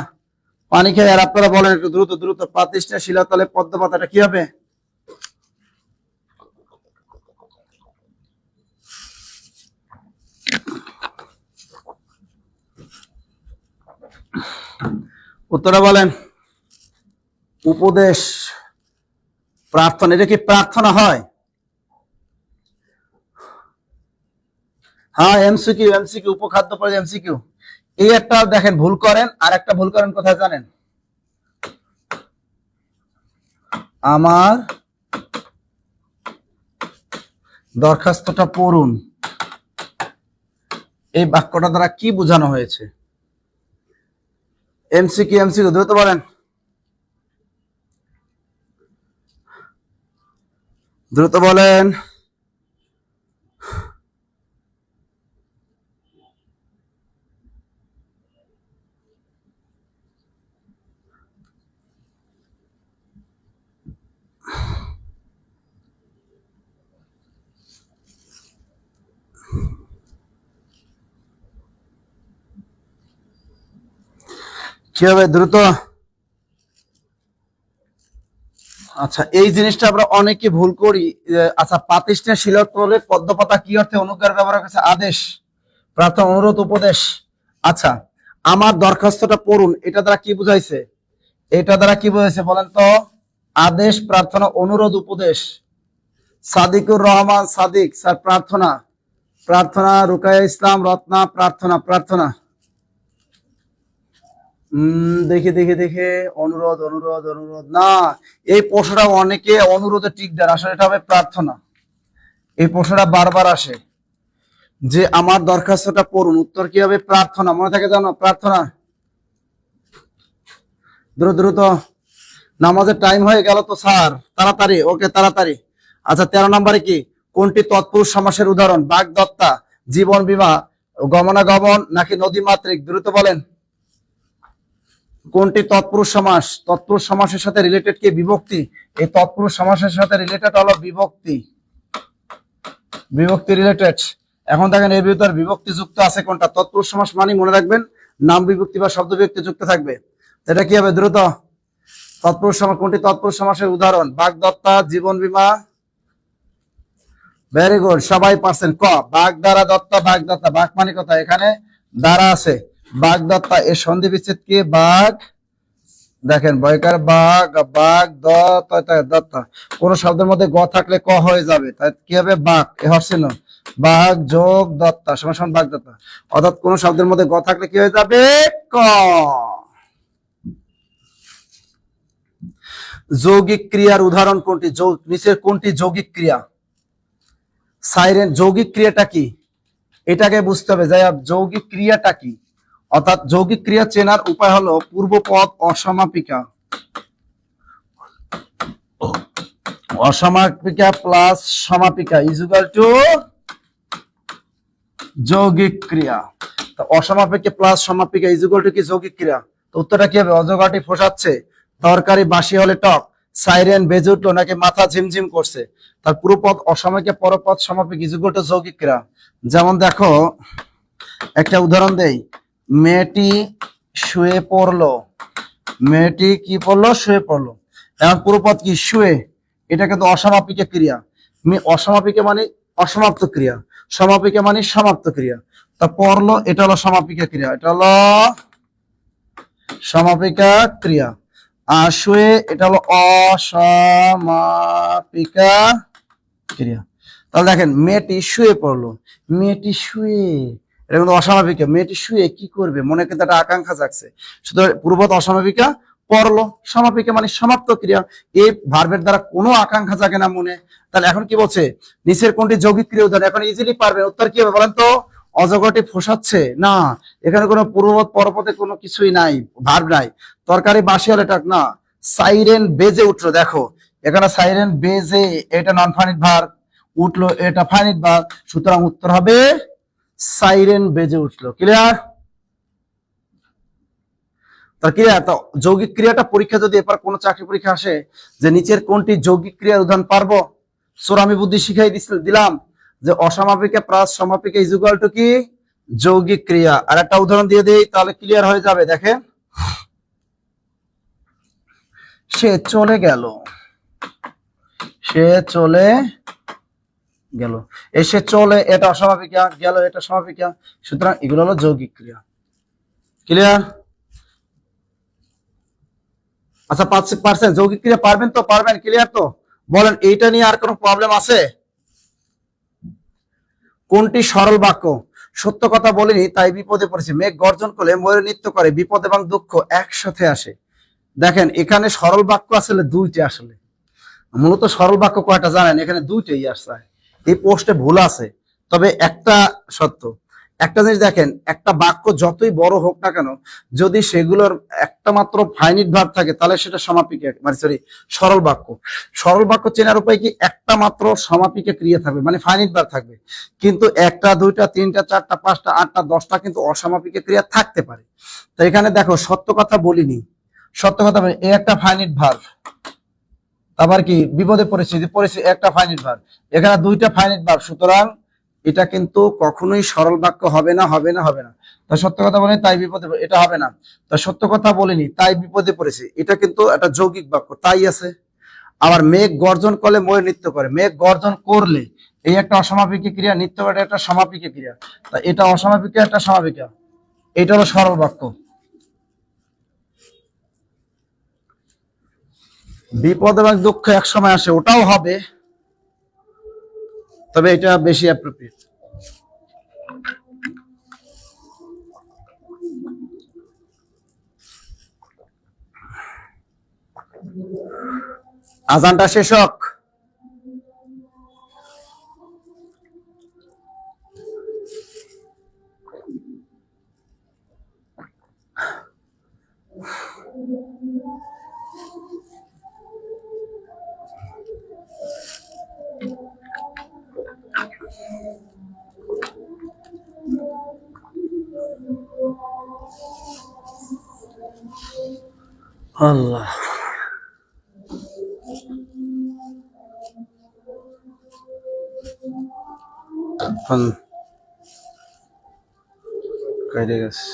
পানি খেয়ে, আর আপনারা বলেন একটু দ্রুত। পাতিষ্ণে শিলাতলে পদ্মপাতাটা কি হবে? উত্তরটা বলেন। উপদেশ, প্রার্থনা। এটা কি প্রার্থনা হয়? হ্যাঁ এমসিকিউ, উপখাদ্য পড়ে এমসিকিউ। এই একটা দেখেন ভুল করেন, আর একটা ভুল করেন কোথায় জানেন? আমার দরখাস্তটা পড়ুন, এই বাক্যটা দ্বারা কি বোঝানো হয়েছে? এমসিকিউ দ্রুত বলেন, দ্রুত বলেন। কি হবে? দ্রুত। আচ্ছা এই জিনিসটা আমরা অনেকে ভুল করি। আচ্ছা পাতিষ্ণে শিলাতলে পদ্মপাতা কি অর্থে অনুজ্ঞার ব্যবহার করেছে? আদেশ, প্রার্থনা, অনুরোধ, উপদেশ। আচ্ছা আমার দরখাস্তটা পড়ুন, এটা দ্বারা কি বুঝাইছে? বলেন তো? আদেশ, প্রার্থনা, অনুরোধ, উপদেশ। সাদিকুর রহমান সাদিক স্যার প্রার্থনা। রুকায়া ইসলাম রত্না প্রার্থনা। দেখে দেখে দেখে অনুরোধ অনুরোধ অনুরোধ না, এই প্রশ্নটা অনেকে অনুরোধে টিক দেন, আসলে এটা হবে প্রার্থনা। এই প্রশ্নটা বারবার আসে যে আমার দরখাস্তটা পড়ুন, উত্তর কি হবে? প্রার্থনা। মনে থাকে জানো? প্রার্থনা। দ্রুত দ্রুত, নামাজের টাইম হয়ে গেল তো স্যার, তাড়াতাড়ি। ওকে, তাড়াতাড়ি। আচ্ছা, 13 নম্বরে কি? কোনটি তৎপুরুষ সমাসের উদাহরণ? বাগদত্তা, জীবন বীমা, গমনাগমন নাকি নদীমাতৃক? দ্রুত বলেন কোনটি তৎপুরুষ সমাস? তৎপুরুষ সমাসের সাথে রিলেটেড কি? বিভক্তি। এই তৎপুরুষ সমাসের সাথে রিলেটেড হলো বিভক্তি, বিভক্তি রিলেটেড। এখন দেখেন এর ভিতর বিভক্তি যুক্ত আছে কোনটা? তৎপুরুষ সমাস মানে মনে রাখবেন নাম বিভক্তি বা শব্দ বিভক্তি যুক্ত থাকবে। এটা কি হবে? দ্রুত। তৎপুরুষ সমাস কোনটি তৎপুরুষ সমাসের উদাহরণ? বাগদত্তা, জীবন বীমা। ভেরি গুড, সবাই পারছেন। ক, বাগ দ্বারা দত্তা, বাগদত্তা। বাগ মানে কথা, এখানে দ্বারা আছে। বাগদত্তা এর সন্ধি বিচ্ছেদ কি? বাগ, দেখেন বয়কার বাগ, বাগ দত্তা। কোন শব্দের মধ্যে গ থাকলে ক হয়ে যাবে, তাই কি হবে? বাগ। এ হচ্ছিল বাঘ যোগ দত্তা সমান সমান বাগদত্তা। অর্থাৎ কোন শব্দের মধ্যে গ থাকলে কি হয়ে যাবে? ক। যৌগিক ক্রিয়ার উদাহরণ কোনটি? নিচের কোনটি যৌগিক ক্রিয়া? সাইরেন। যৌগিক ক্রিয়াটা কি এটাকে বুঝতে হবে। যাই হোক, যৌগিক ক্রিয়াটা কি? অর্থাৎ যৌগিক ক্রিয়া চেনার উপায় হলো পূর্বপদ অসমাপিকা, অসমাপিকা প্লাস সমাপিকা ইজুগাল টু যৌগিক ক্রিয়া। অসমাপিকা প্লাস সমাপিকা ইজুগাল টু কি? যৌগিক ক্রিয়া। তো উত্তরটা কি হবে? অজগাটি ফোসাচ্ছে, তরকারি বাসি হলে টক, সাইরেন বেজে উঠলো নাকি মাথা ঝিমঝিম করছে। তার পুরোপদ অসমাপিকা, পরপদ সমাপিক ইজুগাল টু যৌগিক ক্রিয়া। যেমন দেখো, একটা উদাহরণ দেই। মেয়েটি শুয়ে পড়লো, মেয়েটি কি পড়লো? শুয়ে পড়লো। এখন পুরোপদ কি? শুয়ে। এটা কিন্তু অসমাপিকা ক্রিয়া। অসমাপিকা মানে অসমাপ্ত ক্রিয়া, সমাপিকা মানে সমাপ্ত ক্রিয়া। তা পড়লো, এটা হলো সমাপিকা ক্রিয়া, এটা হলো সমাপিকা ক্রিয়া। আর শুয়ে, এটা হলো অসমাপিকা ক্রিয়া। তাহলে দেখেন, মেয়েটি শুয়ে পড়লো, মেয়েটি শুয়ে, এটা কিন্তু অসমাপিকা। মেয়েটি শুয়ে কি করবে? মনে কিন্তু একটা আকাঙ্ক্ষা জাগছে, সুতরাং পূর্বপদ অসমাপিকা, পড়লো সমাপিকা মানে সমাপ্ত ক্রিয়া। এই ভার্বের দ্বারা কোনো আকাঙ্ক্ষা জাগে না মনে। তাহলে এখন কি বলছে? নিচের কোনটি যৌগিক ক্রিয়া উদাহরণ? এখন ইজিলি পারবেন। উত্তর কি হবে বলেন তো? অজগরটি ফোসাচ্ছে না, এখানে কোনো পূর্বপদ পরপদে কোনো কিছুই নাই, ভার্ব নাই। তরকারি বাসি হলে টাক না, সাইরেন বেজে উঠলো। দেখো এখানে সাইরেন বেজে, এটা নন ফাইনিট ভার্ব, উঠলো এটা ফাইনিট ভার্ব, সুতরাং উত্তর হবে সাইরেন বেজে উঠলো। ক্লিয়ার? ক্লিয়ার? তো যৌগিক ক্রিয়াটা পরীক্ষা যদি এবার কোন চাকরি পরীক্ষা আসে যে নিচের কোনটি যৌগিক ক্রিয়ার উদাহরণ, পারবো? সোর আমি বুদ্ধি শিখাই দিলাম যে অসমাপিকা প্লাস সমাপিকা ইজুগাল টু কি? যৌগিক ক্রিয়া। আর একটা উদাহরণ দিয়ে দেই, তাহলে ক্লিয়ার হয়ে যাবে। দেখেন, সে চলে গেল, সে চলে গেল। এসে চলে এটা অসমাপিকা, গেল এটা সমাপিকা, সুতরাং এগুলো হলো যৌগিক ক্রিয়া। ক্লিয়ার? আচ্ছা, পারছেন যৌগিক ক্রিয়া? পারবেন তো? পারবেন? ক্লিয়ার তো? বলেন, এইটা নিয়ে আর কোনো প্রবলেম আছে? কোনটি সরল বাক্য? সত্য কথা বলিনি তাই বিপদে পড়েছি, মেঘ গর্জন করলে ময়ূর নৃত্য করে, বিপদ এবং দুঃখ একসাথে আসে। দেখেন এখানে সরল বাক্য আসলে দুইটা। আসলে মূলত সরল বাক্য কয়টা জানেন? এখানে দুইটাই আসছে। এই পোস্টে ভুল আছে, তবে একটা সত্য। একটা জিনিস দেখেন, একটা বাক্য যতই বড় হোক না কেন, যদি সেগুলোর একটা মাত্র ফাইনিট ভার্ব থাকে তাহলে সেটা সমাপিকা, মানে সরি সরল বাক্য। সরল বাক্য চেনার উপায় কি? একটা মাত্র সমাপিকা ক্রিয়া থাকবে, মানে ফাইনিট ভার্ব থাকবে। কিন্তু একটা, দুইটা, তিনটা, চারটা, পাঁচটা, আটটা, 10টা কিন্তু অসমাপিকা ক্রিয়া থাকতে পারে। তো এখানে দেখো, সত্য কথা বলিনি, সত্য কথা বলি, এ একটা ফাইনিট ভার্ব। আবার কি? বিপদে পড়েছি, একটা ফাইনিট ভার্ব, এখানে দুইটা ফাইনিট ভার্ব, সুতরাং এটা কিন্তু কখনোই সরল বাক্য হবে না, হবে না, হবে না। তা সত্য কথা বলিনি তাই বিপদে, এটা হবে না। তা সত্য কথা বলিনি তাই বিপদে পড়েছি, এটা কিন্তু একটা যৌগিক বাক্য, তাই আছে। আবার মেঘ গর্জন করলে ময়ূর নৃত্য করে, মেঘ গর্জন করলে এই একটা অসমাপিকা ক্রিয়া, নৃত্য করে একটা সমাপিকা ক্রিয়া। তা এটা অসমাপিকা, একটা সমাপিকা, এটা হলো সরল বাক্য। বিপদ এবং দুঃখ এক সময় আসে, ওটাও হবে, তবে এটা বেশি অ্যাপ্রোপ্রিয়েট। আজানটা শেষ হোক। আল্লাহ, কেটে গেছে।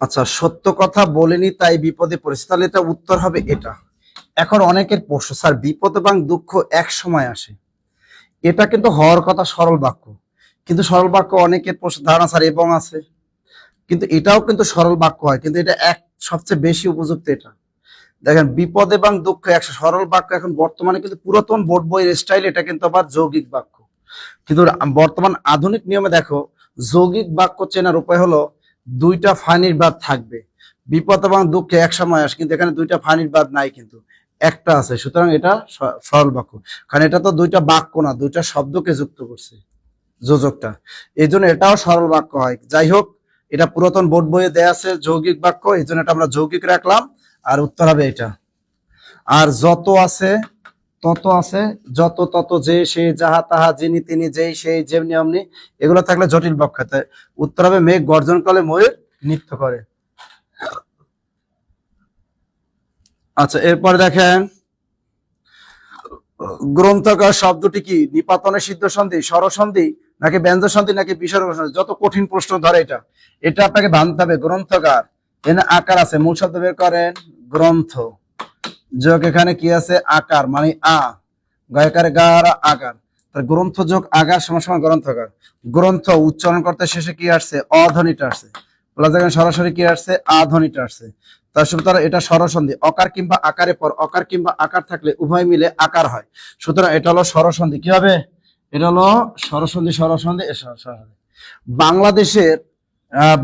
আচ্ছা, সত্য কথা বলেনি তাই বিপদে পড়েছে, তাহলে এটা উত্তর হবে এটা। এখন অনেকের প্রশ্ন, স্যার বিপদ এবং দুঃখ এক সময় আসে, এটা কিন্তু হওয়ার কথা সরল বাক্য, কিন্তু সরল বাক্য অনেকের প্রশ্ন ধারণা স্যার এবং আছে, কিন্তু এটাও কিন্তু সরল বাক্য হয়, কিন্তু এটা এক সবচেয়ে বেশি উপযুক্ত এটা। দেখেন বিপদ এবং দুঃখ একশো সরল বাক্য, এখন বর্তমানে কিন্তু পুরাতন বোর্ড বইয়ের স্টাইল এটা কিন্তু আবার যৌগিক বাক্য, কিন্তু বর্তমান আধুনিক নিয়মে দেখো যৌগিক বাক্য চেনার উপায় হলো দুইটা ফানির বাদ থাকবে, বিপদ এবং দুঃখে এক সময় আসে, কিন্তু এখানে দুইটা ফানির বাদ নাই, কিন্তু একটা আছে, সুতরাং এটা সরল বাক্য, কারণ এটা তো দুইটা বাক্য না, দুইটা শব্দকে যুক্ত করছে যোজকটা, এই জন্য এটাও সরল বাক্য হয়। যাই হোক, এটা পুরাতন বোর্ড বইয়ে দেয়া আছে যৌগিক বাক্য, এই জন্য এটা আমরা যৌগিক রাখলাম, আর উত্তর হবে এটা। আর যত আছে তত আছে, যত তত যে সে যাহা তাহা যিনি তিনি যেই সেই যেমনি অমনি, এগুলো থাকলে জটিল বাক্য, তাই উত্তর হবে মেঘ গর্জন কালে ময়ূর নৃত্য করে। আচ্ছা, এরপরে দেখেন গ্রন্থকার শব্দটি কি নিপাতনে সিদ্ধ সন্ধি, স্বরসন্ধি, নাকি ব্যঞ্জ সন্ধি, নাকি বিসর্গ সন্ধি? যত কঠিন প্রশ্ন ধরে এটা, এটা আপনাকে ভাবতে হবে। গ্রন্থকার, এখানে আকার আছে, মূল শব্দ বের করেন গ্রন্থ, যোগ এখানে কি আছে আকার, মানে আ, গায়কারে গার আকার, গ্রন্থ যোগ আকার সমান সমান গ্রন্থকার। গ্রন্থ উচ্চারণ করতে শেষে কি আসছে অধ্বনিটা আসছে, প্লাস এখানে সরাসরি কি আসছে আধ্বনিটা আসছে, তার সুতরাং এটা স্বরসন্ধি, অকার কিংবা আকারের পর অকার কিংবা আকার থাকলে উভয় মিলে আকার হয়, সুতরাং এটা হলো স্বরসন্ধি। কি হবে? এটা হলো স্বরসন্ধি, স্বরসন্ধি স্বরসন্ধি। বাংলাদেশের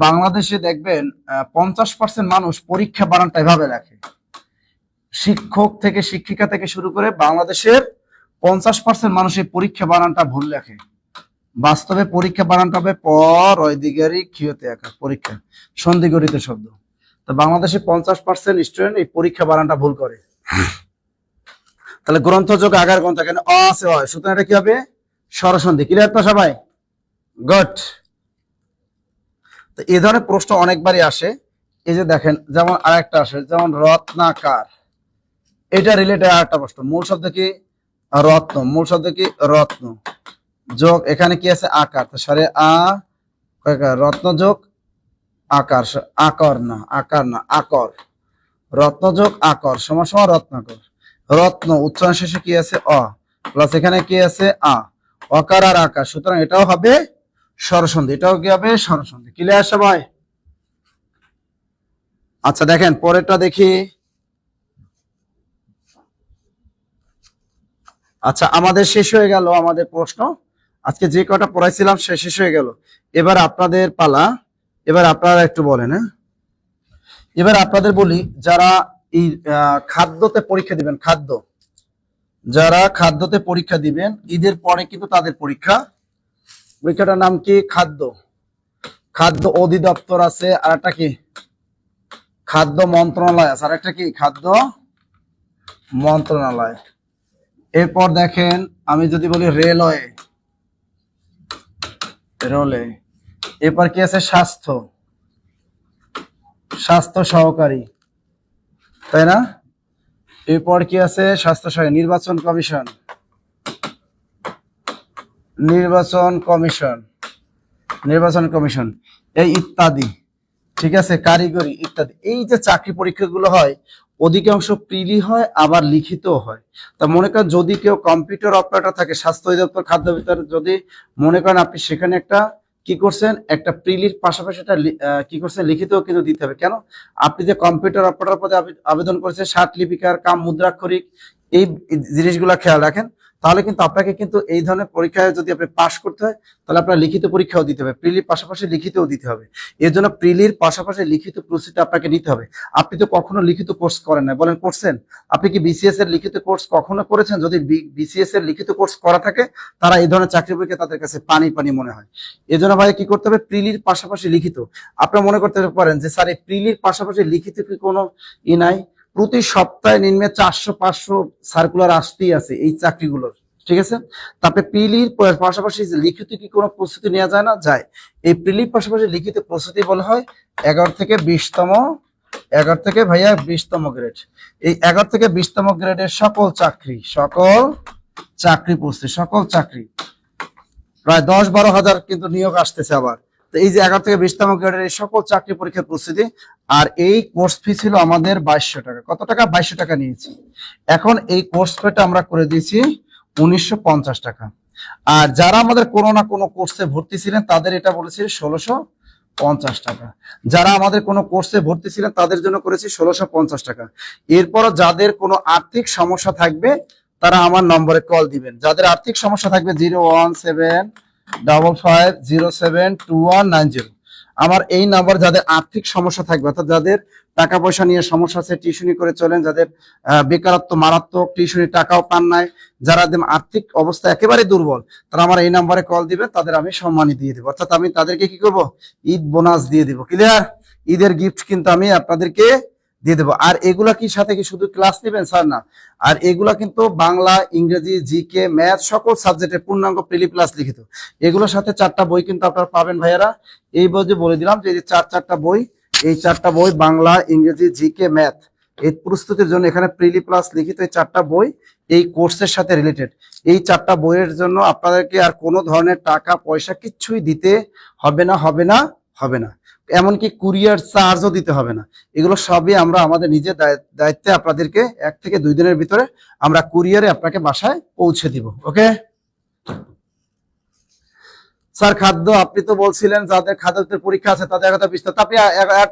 বাংলাদেশে দেখবেন 50% মানুষ পরীক্ষা বানানটা এভাবে লেখে, শিক্ষক থেকে শিক্ষিকা থেকে শুরু করে বাংলাদেশের 50% মানুষের পরীক্ষা বানানটা ভুল লেখে। বাস্তবে পরীক্ষা বানানটা হবে পর দিগারি ক্ষিয়তে আকার, পরীক্ষা সন্ধি গঠিত শব্দ। তো বাংলাদেশে 50% স্টুডেন্ট এই পরীক্ষা বানানটা ভুল করে। তাহলে গ্রন্থ যোগ আগার গ্রন্থ কেন অ আছে হয়, সুতরাং এটা কি হবে স্বরসন্ধি। ক্লিয়ার তো সবাই? গুড। তো এই ধরনের প্রশ্ন অনেকবারই আসে। এই যে দেখেন, যেমন আরেকটা আসে, যেমন রত্নাকার, এটা রিলেটেড আরেকটা প্রশ্ন। মূল শব্দ কি রত্ন, মূল শব্দ কি রত্ন, যোগ এখানে কি আছে আকার, তো সারে আ রত্ন যোগ আকার, আকর না, আকার না, আকর। রত্ন যোগ আকর সমান সমান রত্নাকর। রত্ন উচ্চারণ শেষে কি আছে? অ, প্লাস এখানে কি আছে? আ। অকার আর আকার, সুতরাং এটাও হবে স্বরসন্ধি, এটাও কি হবে? স্বরসন্ধি। ক্লিয়ার সবাই? আচ্ছা দেখেন পরেরটা দেখি। আচ্ছা আমাদের শেষ হয়ে গেল আমাদের প্রশ্ন, আজকে যে কটা পড়াইছিলাম সে শেষ হয়ে গেল। এবার আপনাদের পালা, এবার আপনারা একটু বলেন। হ্যাঁ, এবার আপনাদের বলি, যারা এই খাদ্যতে পরীক্ষা দিবেন, খাদ্য, যারা খাদ্যতে পরীক্ষা দিবেন ঈদের পরে কিন্তু তাদের পরীক্ষা, পরীক্ষাটার নাম কি? খাদ্য। খাদ্য অধিদপ্তর আছে, আর একটা কি? খাদ্য মন্ত্রণালয় আছে, আর একটা কি? খাদ্য মন্ত্রণালয়। এরপর দেখেন আমি যদি বলি রেলওয়ে, রেলওয়ে। এরপর কি আছে? স্বাস্থ্য, স্বাস্থ্য সহকারী, তাই না? এরপর কি আছে? স্বাস্থ্য সহকারী। নির্বাচন কমিশন, নির্বাচন কমিশন, নির্বাচন কমিশন, এই ইত্যাদি। ঠিক আছে, কারিগরি ইত্যাদি। এই যে চাকরি পরীক্ষাগুলো হয় অধিকাংশ প্রিলি হয়, আবার লিখিত হয়। তা মনে করেন যদি কেউ কম্পিউটার অপারেটর থাকে, স্বাস্থ্য অধিদপ্তর, খাদ্য বিতরণ, যদি মনে করেন আপনি সেখানে একটা কি করছেন, একটা প্রিলির পাশাপাশি একটা কি করছেন, লিখিতও কিন্তু দিতে হবে। কেন? আপনি যে কম্পিউটার অপারেটর পদে আবেদন করেছেন, ষাট লিপিকার কাম মুদ্রাক্ষরিক, এই জিনিসগুলো খেয়াল রাখেন। তাহলে কিন্তু আপনাকে কিন্তু এই ধরনের পরীক্ষায় যদি আপনি পাশ করতে হয়, তাহলে আপনার লিখিত পরীক্ষাও দিতে হবে, প্রিলির পাশাপাশি লিখিতও দিতে হবে। এর জন্য প্রিলির পাশাপাশি লিখিত প্রস্তুতি আপনাকে নিতে হবে। আপনি তো কখনো লিখিত কোর্স করেন না, বলেন করছেন? আপনি কি বিসিএস এর লিখিত কোর্স কখনো করেছেন? যদি বিসিএস এর লিখিত কোর্স করা থাকে, তারা এই ধরনের চাকরি পরীক্ষা তাদের কাছে পানি পানি মনে হয়। এই জন্য ভাই কি করতে হবে? প্রিলির পাশাপাশি লিখিত। আপনারা মনে করতে পারেন যে স্যার এই প্রিলির পাশাপাশি লিখিত কি কোনো নাই? প্রতি সপ্তাহে নিম্নে 400-500 সার্কুলার আসতেই আছে এই চাকরিগুলোর। ঠিক আছে, তারপরে প্রিলির পাশাপাশি লিখিত কি কোনো প্রস্তুতি নেওয়া যায় না? যায়। এই প্রিলির পাশাপাশি লিখিত প্রস্তুতি বলা হয় 11 থেকে 20তম, 11 থেকে ভাইয়া 20তম গ্রেড। এই 11 থেকে 20তম গ্রেডের সকল চাকরি, সকল চাকরি প্রস্তুতি, সকল চাকরি প্রায় 10-12 হাজার কিন্তু নিয়োগ আসতেছে আবার। তো এই যে 11 থেকে 20তম গ্রেডের এই সকল চাকরি পরীক্ষার প্রস্তুতি, আর এই কোর্স ফি ছিল আমাদের 2200 টাকা। কত টাকা? 2200 টাকা নিয়েছি। এখন এই কোর্স ফিটা আমরা করে দিয়েছি 1950 টাকা। আর যারা আমাদের কোনো না কোনো কোর্সে ভর্তি ছিলেন তাদের এটা বলেছি 1650 টাকা। যারা আমাদের কোনো কোর্সে ভর্তি ছিলেন তাদের জন্য করেছি 1650 টাকা। এরপর যাদের কোনো আর্থিক সমস্যা থাকবে তারা আমার নম্বরে কল দিবেন। যাদের আর্থিক সমস্যা থাকবে 01755072190, আমার এই নাম্বার। যাদের আর্থিক সমস্যা থাকবে, অর্থাৎ যাদের টাকা পয়সা নিয়ে সমস্যা আছে, টিউশনি করে চলেন, যাদের বেকারত্ব মারাত্মক, টিউশনি টাকাও পান নাই, যারা আর্থিক অবস্থা একেবারে দুর্বল, তারা আমার এই নাম্বারে কল দিবে, তাদের আমি সম্মানী দিয়ে দেবো। অর্থাৎ আমি তাদেরকে কি করব? ঈদ বোনাস দিয়ে দিব। ক্লিয়ার? ঈদের গিফট কিন্তু আমি আপনাদেরকে দিয়ে দেবো। আর এগুলা কি সাথে কি শুধু ক্লাস নেবেন স্যার? না, আর এগুলা কিন্তু বাংলা, ইংরেজি, জিকে, ম্যাথ সকল সাবজেক্টের পূর্ণাঙ্গ প্রিলি প্লাস লিখিত। এগুলোর সাথে 4টা বই কিন্তু আপনারা পাবেন ভাইয়ারা। এই বই যে বলে দিলাম যে 4টা বই, এই 4টা বই বাংলা, ইংরেজি, জিকে, ম্যাথ এই প্রস্তুতির জন্য এখানে প্রিলি প্লাস লিখিত এই 4টা বই এই কোর্সের সাথে রিলেটেড। এই 4টা বইয়ের জন্য আপনাদেরকে আর কোনো ধরনের টাকা পয়সা কিচ্ছুই দিতে হবে না, হবে না, হবে না। এমনকি কুরিয়ার চার্জও দিতে হবে না। এগুলো সবই আমরা আমাদের নিজের দায়িত্বে আপনাদেরকে 1 থেকে 2 দিনের ভিতরে আমরা কুরিয়ারে আপনাকে বাসায় পৌঁছে দিব। ওকে স্যার, খাদ্য আপনি তো বলছিলেন যাদের খাদ্যের পরীক্ষা আছে তাদের কথা বিস্তারিত আপনি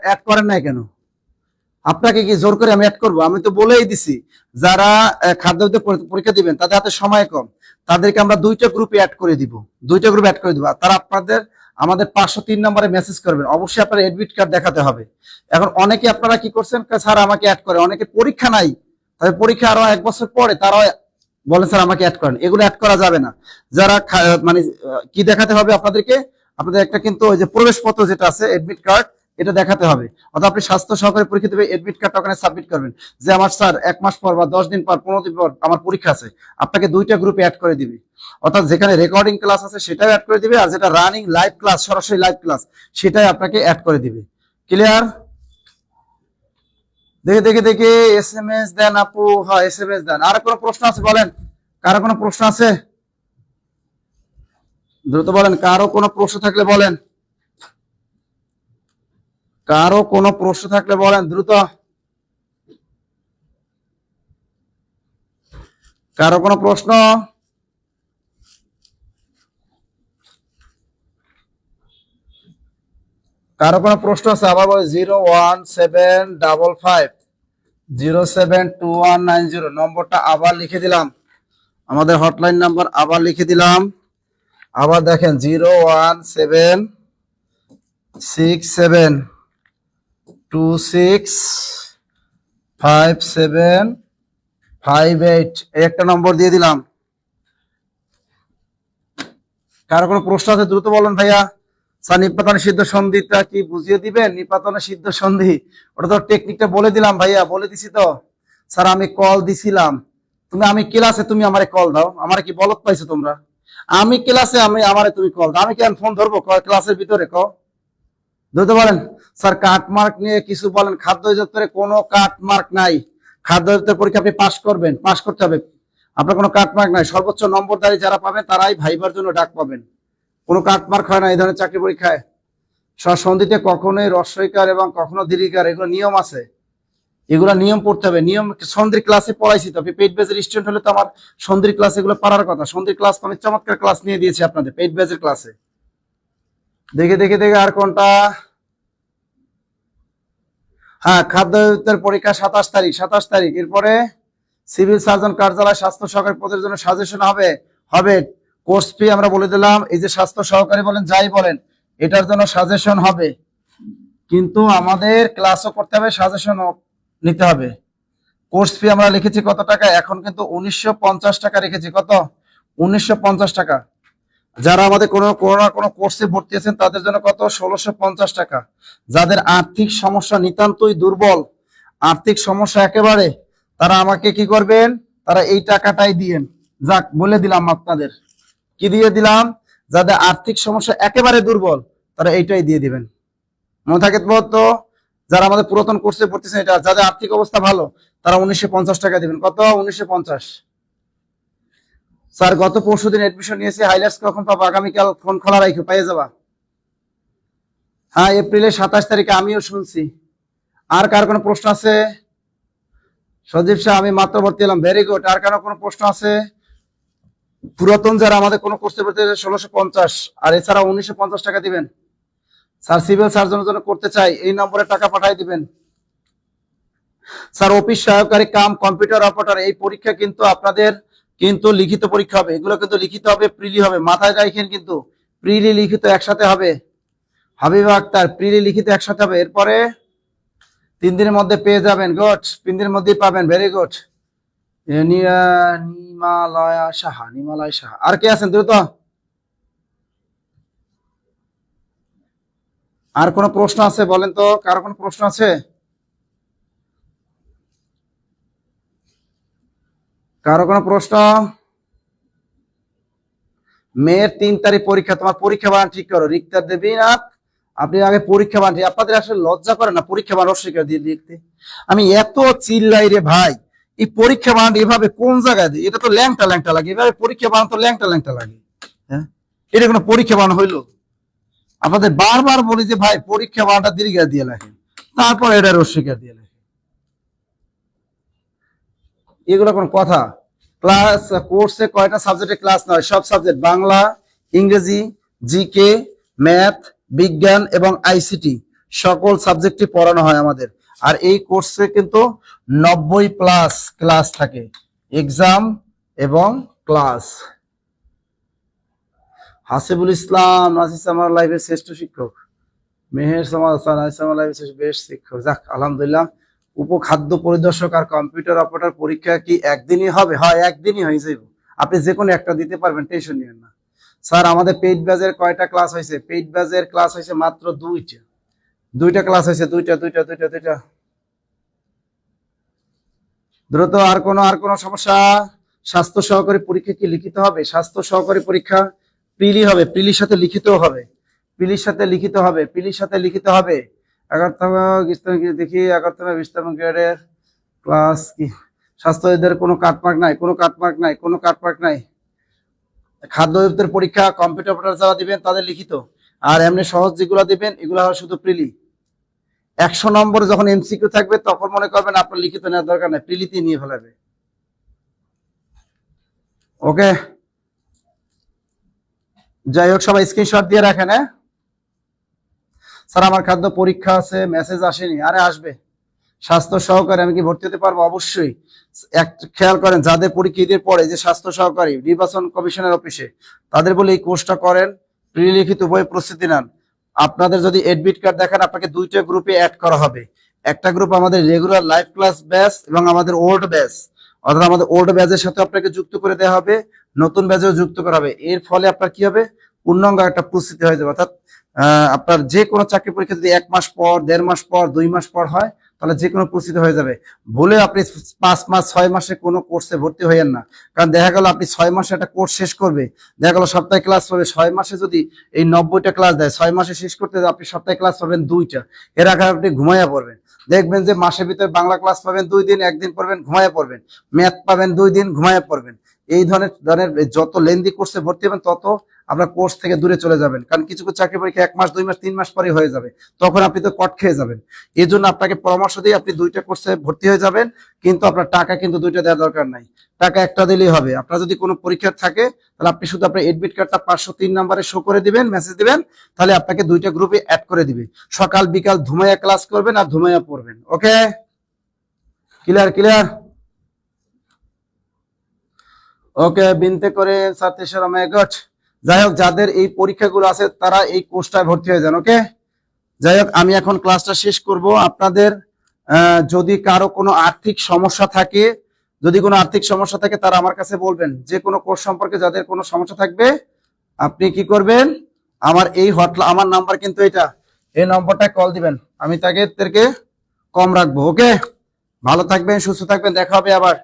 অ্যাড করেন নাই কেন? আপনাকে কি জোর করে আমি অ্যাড করবো? আমি তো বলেই দিছি যারা খাদ্য পরীক্ষা দিবেন তাদের হাতে সময় কম, তাদেরকে আমরা 2টা গ্রুপে অ্যাড করে দিব, 2টা গ্রুপে অ্যাড করে দিব। আর তারা আপনাদের আমাদের 503 নম্বরে মেসেজ করবেন, অবশ্যই আপনার এডমিট কার্ড দেখাতে হবে। এখন অনেকে আপনারা কি করছেন, স্যার আমাকে অ্যাড করে, অনেকে পরীক্ষা নাই, তবে পরীক্ষা আরো 1 বছর পরে তারাও বলেন স্যার আমাকে অ্যাড করেন। এগুলো অ্যাড করা যাবে না। যারা মানে কি দেখাতে হবে আপনাদেরকে? আপনাদের একটা কিন্তু ওই যে প্রবেশপত্র যেটা আছে, এডমিট কার্ড, এটা দেখাতে হবে। অর্থাৎ আপনি স্বাস্থ্য সহকারী পরীক্ষা দেবে, এডমিট কার্ডটা ওখানে সাবমিট করবেন যে আমার স্যার 1 মাস পর বা 10 দিন পর, 15 দিন পর আমার পরীক্ষা আছে। আপনাকে 2টা গ্রুপে অ্যাড করে দিবে। অর্থাৎ যেখানে রেকর্ডিং ক্লাস আছে সেটাও অ্যাড করে দিবে, আর যেটা রানিং লাইভ ক্লাস, সরাসরি লাইভ ক্লাস, সেটাই আপনাকে অ্যাড করে দিবে। ক্লিয়ার? দেখে দেখে দেখে এসএমএস দেন আপু। হ্যাঁ এসএমএস দেন। আর কোনো প্রশ্ন আছে বলেন? কারো কোনো প্রশ্ন আছে? দ্রুত বলেন, কারো কোনো প্রশ্ন থাকলে বলেন। কারো কোনো প্রশ্ন থাকলে বলেন দ্রুত। কারো কোনো প্রশ্ন? কারো কোনো প্রশ্ন আছে? আবার বলি 01755 07219 নম্বরটা আবার লিখে দিলাম, আমাদের হটলাইন নাম্বার আবার লিখে দিলাম। আবার দেখেন 01767265758 একটা নম্বর দিয়ে দিলাম। কারো কোনো প্রশ্ন আছে দ্রুত বলেন ভাইয়া। স্যার নিপাতন সিদ্ধ সন্ধিটা কি বুঝিয়ে দিবেন? নিপাতন সিদ্ধ সন্ধি ওটা তো টেকনিকটা বলে দিলাম ভাইয়া, বলে দিছি তো। স্যার আমি কল দিছিলাম, আমি ক্লাসে, তুমি আমারে কল দাও। আমারে কি বলত পাইছো তোমরা? আমি ক্লাসে, আমারে তুমি কল দাও, আমি কেন ফোন ধরবো ক্লাসের ভিতরে? দ্রুত বলেন। স্যার কাটমার্ক নিয়ে কিছু বলেন। খাদ্য অধিদপ্তরে কোনো কাটমার্ক নাই। খাদ্য অধিদপ্তর পরীক্ষা আপনি পাস করবেন, পাস করতে হবে, আপনার কোনো কাটমার্ক নাই। সর্বোচ্চ নম্বরদারি যারা পাবেন তারাই ভাইবার জন্য ডাক পাবেন, কোনো কাটমার্ক হয় না এই ধরনের চাকরি পরীক্ষায়। সন্ধিতে কখনোই রস্বইকার এবং কখনো দীর্ঘিকার, এগুলো নিয়ম আছে, এগুলো নিয়ম পড়তে হবে। নিয়ম সন্ধির ক্লাসে পড়াইছি তো, আপনি পেইড ব্যাচের স্টুডেন্ট হলে তো আমার সন্ধির ক্লাস এগুলো পারার কথা। সন্ধির ক্লাস আমি চমৎকার ক্লাস নিয়ে দিয়েছি আপনাদের পেইড ব্যাচের ক্লাসে। দেখে দেখে দেখে আর কোনটা? হ্যাঁ, খাদ্য পরীক্ষা 27 তারিখ, 27 তারিখ। এরপরে সিভিল সার্জন কার্যালয় স্বাস্থ্য সহকারী পদের জন্য সাজেশন হবে। হবে কোর্স ফি আমরা বলে দিলাম, এই যে স্বাস্থ্য সহকারী বলেন যাই বলেন এটার জন্য সাজেশন হবে, কিন্তু আমাদের ক্লাসও করতে হবে, সাজেশনও নিতে হবে। কোর্স ফি আমরা লিখেছি কত টাকা? এখন কিন্তু 1950 টাকা রেখেছি। কত? 1950 টাকা। যারা আমাদের কোনো কোনো কোর্সে ভর্তি আছেন তাদের জন্য কত? 1650 টাকা। যাদের আর্থিক সমস্যা নিতান্তই দুর্বল, আর্থিক সমস্যা একেবারে, তারা আমাকে কি করবেন? তারা এই টাকাটাই দিয়েন। যাক, বলে দিলাম আপনাদের, কি দিয়ে দিলাম? যাদের আর্থিক সমস্যা একেবারে দুর্বল তারা এইটাই দিয়ে দিবেন। মনে থাকে তো? যারা আমাদের পুরাতন কোর্সে ভর্তি আছেন, এটা যাদের আর্থিক অবস্থা ভালো তারা 1950 টাকা দিবেন। কত? 1950। স্যার গত পরশুদিন এডমিশন নিয়েছি, হাইলাইটস কখন পাবো? আগামীকাল ফোন খোলা রাখো, পেয়ে যাবা। হ্যাঁ, এপ্রিলের 27 তারিখে, আমিও শুনছি। আর কার কোনো প্রশ্ন আছে? সজীব শাহ, আমি মাত্র ভর্তি হলাম, ভেরি গুড। আর কারো কোনো প্রশ্ন আছে? পুরাতন যারা আমাদের কোনো কোর্সে ভর্তি 1650, আর এছাড়া 1950 টাকা দিবেন। স্যার সিভিল সার্জনের জন্য করতে চাই, এই নম্বরে টাকা পাঠিয়ে দিবেন। স্যার অফিস সহকারী কাম কম্পিউটার অপারেটর, এই পরীক্ষা কিন্তু আপনাদের কিন্তু লিখিত পরীক্ষা হবে, এগুলো কিন্তু লিখিত হবে, প্রিলি হবে, মাথায় রাখেন কিন্তু প্রিলি লিখিত একসাথে হবে। হাবিবা আক্তার, প্রিলি লিখিত একসাথে হবে। এরপরে 3 দিনের মধ্যে পেয়ে যাবেন। গুড, 3 দিনের মধ্যেই পাবেন, ভেরি গুড। নিমালয়া সাহা, নিমালয় সাহা। আর কে আছেন দ্রুত? আর কোনো প্রশ্ন আছে বলেন তো? কারো কোনো প্রশ্ন আছে? কারো কোনো প্রশ্ন? মেয়ের 3 তারিখ পরীক্ষা, তোমার পরীক্ষা বানান ঠিক করো। রিক্তার দেবী না, আপনি আগে পরীক্ষা বান। আপনাদের আসলে লজ্জা করে না পরীক্ষা বান অস্বীকার দিয়ে লিখতে? আমি এত চিল্লাই রে ভাই, এই পরীক্ষা বানান এভাবে কোন জায়গায় দিই? এটা তো ল্যাংটা ল্যাংটা লাগে, এভাবে পরীক্ষা বানান তো ল্যাংটা ল্যাংটা লাগে। হ্যাঁ, এটা কোনো পরীক্ষা বানানো হইলো? আপনাদের বারবার বলি যে ভাই পরীক্ষা বানানটা দীর্ঘা দিয়ে লেখেন, তারপর এটা অস্বীকার দিয়ে লেখেন, এগুলো কোন কথা? ক্লাস কোর্সে কয়টা সাবজেক্টে ক্লাস নয়? সব সাবজেক্ট, বাংলা, ইংরেজি, জিকে, ম্যাথ, বিজ্ঞান এবং আইসিটি, সকল সাবজেক্টই পড়ানো হয় আমাদের। আর এই কোর্সে কিন্তু 90+ ক্লাস থাকে, এক্সাম এবং ক্লাস। হাসিবুল ইসলাম, নাসিস আমার লাইফের শ্রেষ্ঠ শিক্ষক। মেহের সমাজ আমার লাইফের শ্রেষ্ঠ বেস্ট শিক্ষক। যাক, আলহামদুলিল্লাহ। উপখাদ্য পরিদর্শক আর কম্পিউটার অপারেটর পরীক্ষা কি একদিনই হবে? হয়, একদিনই হয়ে যাবে, আপনি যে কোনো একটা দিতে পারবেন, টেনশন নিয়েন না। স্যার আমাদের পেইড ব্যাচের কয়টা ক্লাস হয়েছে? পেইড ব্যাচের ক্লাস হয়েছে মাত্র দুইটা ক্লাস হয়েছে, দুইটা। দ্রুত। আর কোনো সমস্যা? স্বাস্থ্য সহকারী পরীক্ষা কি লিখিত হবে? স্বাস্থ্য সহকারী পরীক্ষা প্রিলি হবে, প্রিলির সাথে লিখিত হবে, প্রিলির সাথে লিখিত হবে, প্রিলির সাথে লিখিত হবে। 11তম দেখি 11তম 20তম গ্রেডের ক্লাস কি? স্বাস্থ্যদের কোনো কাটমার্ক নাই, কোনো কাটমার্ক নাই, কোনো কাটমার্ক নাই। খাদ্য অধিদপ্তর পরীক্ষা কম্পিউটার অপারেটর যারা দিবেন তাদের লিখিত, আর এমনি সহজ যেগুলো দিবেন এগুলো হয় শুধু প্রিলি। 100 নম্বরে যখন এমসিকিউ থাকবে তখন মনে করবেন আপনার লিখিত নেওয়ার দরকার নাই, প্রিলিতে নিয়ে ফেলাবে। ওকে, যাই হোক সবাই স্ক্রিনশট দিয়ে রাখেন। হ্যাঁ স্যার আমার খাদ্য পরীক্ষা আছে, মেসেজ আসেনি। আরে আসবে, স্বাস্থ্য সহকারী আমি কি ভর্তি হতে পারবো? অবশ্যই। এক খেয়াল করেন, যাদের পরীক্ষা ঈদের পরে যে স্বাস্থ্য সহকারী নির্বাচন কমিশনের অফিসে, তাদের বলে এই কোর্সটা করেন, প্রিলিখিত উভয় প্রস্তুতি নেন। আপনাদের যদি এডমিট কার্ড দেখেন, আপনাকে দুইটা গ্রুপে অ্যাড করা হবে। একটা গ্রুপ আমাদের রেগুলার লাইভ ক্লাস ব্যাচ এবং আমাদের ওল্ড ব্যাচ, অর্থাৎ আমাদের ওল্ড ব্যাচের সাথে আপনাকে যুক্ত করে দেওয়া হবে, নতুন ব্যাচেও যুক্ত করা হবে। এর ফলে আপনার কি হবে, পূর্ণাঙ্গ একটা প্রস্তুতি হয়ে যাবে। অর্থাৎ আপনার যে কোনো চাকরি পরীক্ষা যদি 1 মাস পর, 1.5 মাস পর, 2 মাস পর হয়, তাহলে যে কোনো প্রস্তুতি হয়ে যাবে। ভুলে আপনি 5 মাস 6 মাসে কোনো কোর্সে ভর্তি হইয়েন না। কারণ দেখা গেল আপনি 6 মাসে একটা কোর্স শেষ করবে, দেখা গেল সপ্তাহে ক্লাস পাবে। 6 মাসে যদি এই 90টা ক্লাস দেয়, 6 মাসে শেষ করতে আপনি সপ্তাহে ক্লাস পাবেন 2টা, এর আগে আপনি ঘুমাইয়া পড়বেন। দেখবেন যে মাসের ভিতরে বাংলা ক্লাস পাবেন 2 দিন, একদিন পড়বেন ঘুমাইয়া পড়বেন, ম্যাথ পাবেন 2 দিন ঘুমাইয়া পড়বেন। এই ধরনের যত লেন্দি কোর্সে ভর্তি হবেন, তত আপনার কোর্স থেকে দূরে চলে যাবেন। কারণ কিছু কিছু চাকরি পরীক্ষা 1 মাস, 2 মাস, 3 মাস পরে হয়ে যাবে, তখন আপনি তো কট খেয়ে যাবেন। এই জন্য আপনাকে পরামর্শ দিয়ে আপনি 2টা কোর্সে ভর্তি হয়ে যাবেন, কিন্তু আপনার টাকা কিন্তু 2টা দেওয়ার দরকার নাই, টাকা একটা দিলেই হবে। আপনার যদি কোনো পরীক্ষা থাকে, তাহলে আপনি শুধু আপনার এডমিট কার্ডটা 503 নম্বরে শো করে দিবেন, মেসেজ দিবেন, তাহলে আপনাকে 2টা গ্রুপে অ্যাড করে দিবে। সকাল বিকাল ধুমাইয়া ক্লাস করবেন আর ধুমাইয়া পড়বেন। ওকে, ক্লিয়ার ক্লিয়ার। ওকে, বিনতে করে সাতেশ্বর মেগট। যাই হোক, যাদের এই পরীক্ষাগুলো আছে তারা এই কোর্সটায় ভর্তি হয়ে যান। ওকে, যাই হোক আমি এখন ক্লাসটা শেষ করব। আপনাদের যদি কারো কোনো আর্থিক সমস্যা থাকে, তারা আমার কাছে বলবেন। যে কোনো কোর্স সম্পর্কে যাদের কোনো সমস্যা থাকবে, আপনি কি করবেন, আমার এই হটলাইন, আমার নাম্বার কিন্তু এটা, এই নম্বরটায় কল দিবেন, আমি তাদেরকে কম রাখবো। ওকে, ভালো থাকবেন, সুস্থ থাকবেন, দেখা হবে আবার।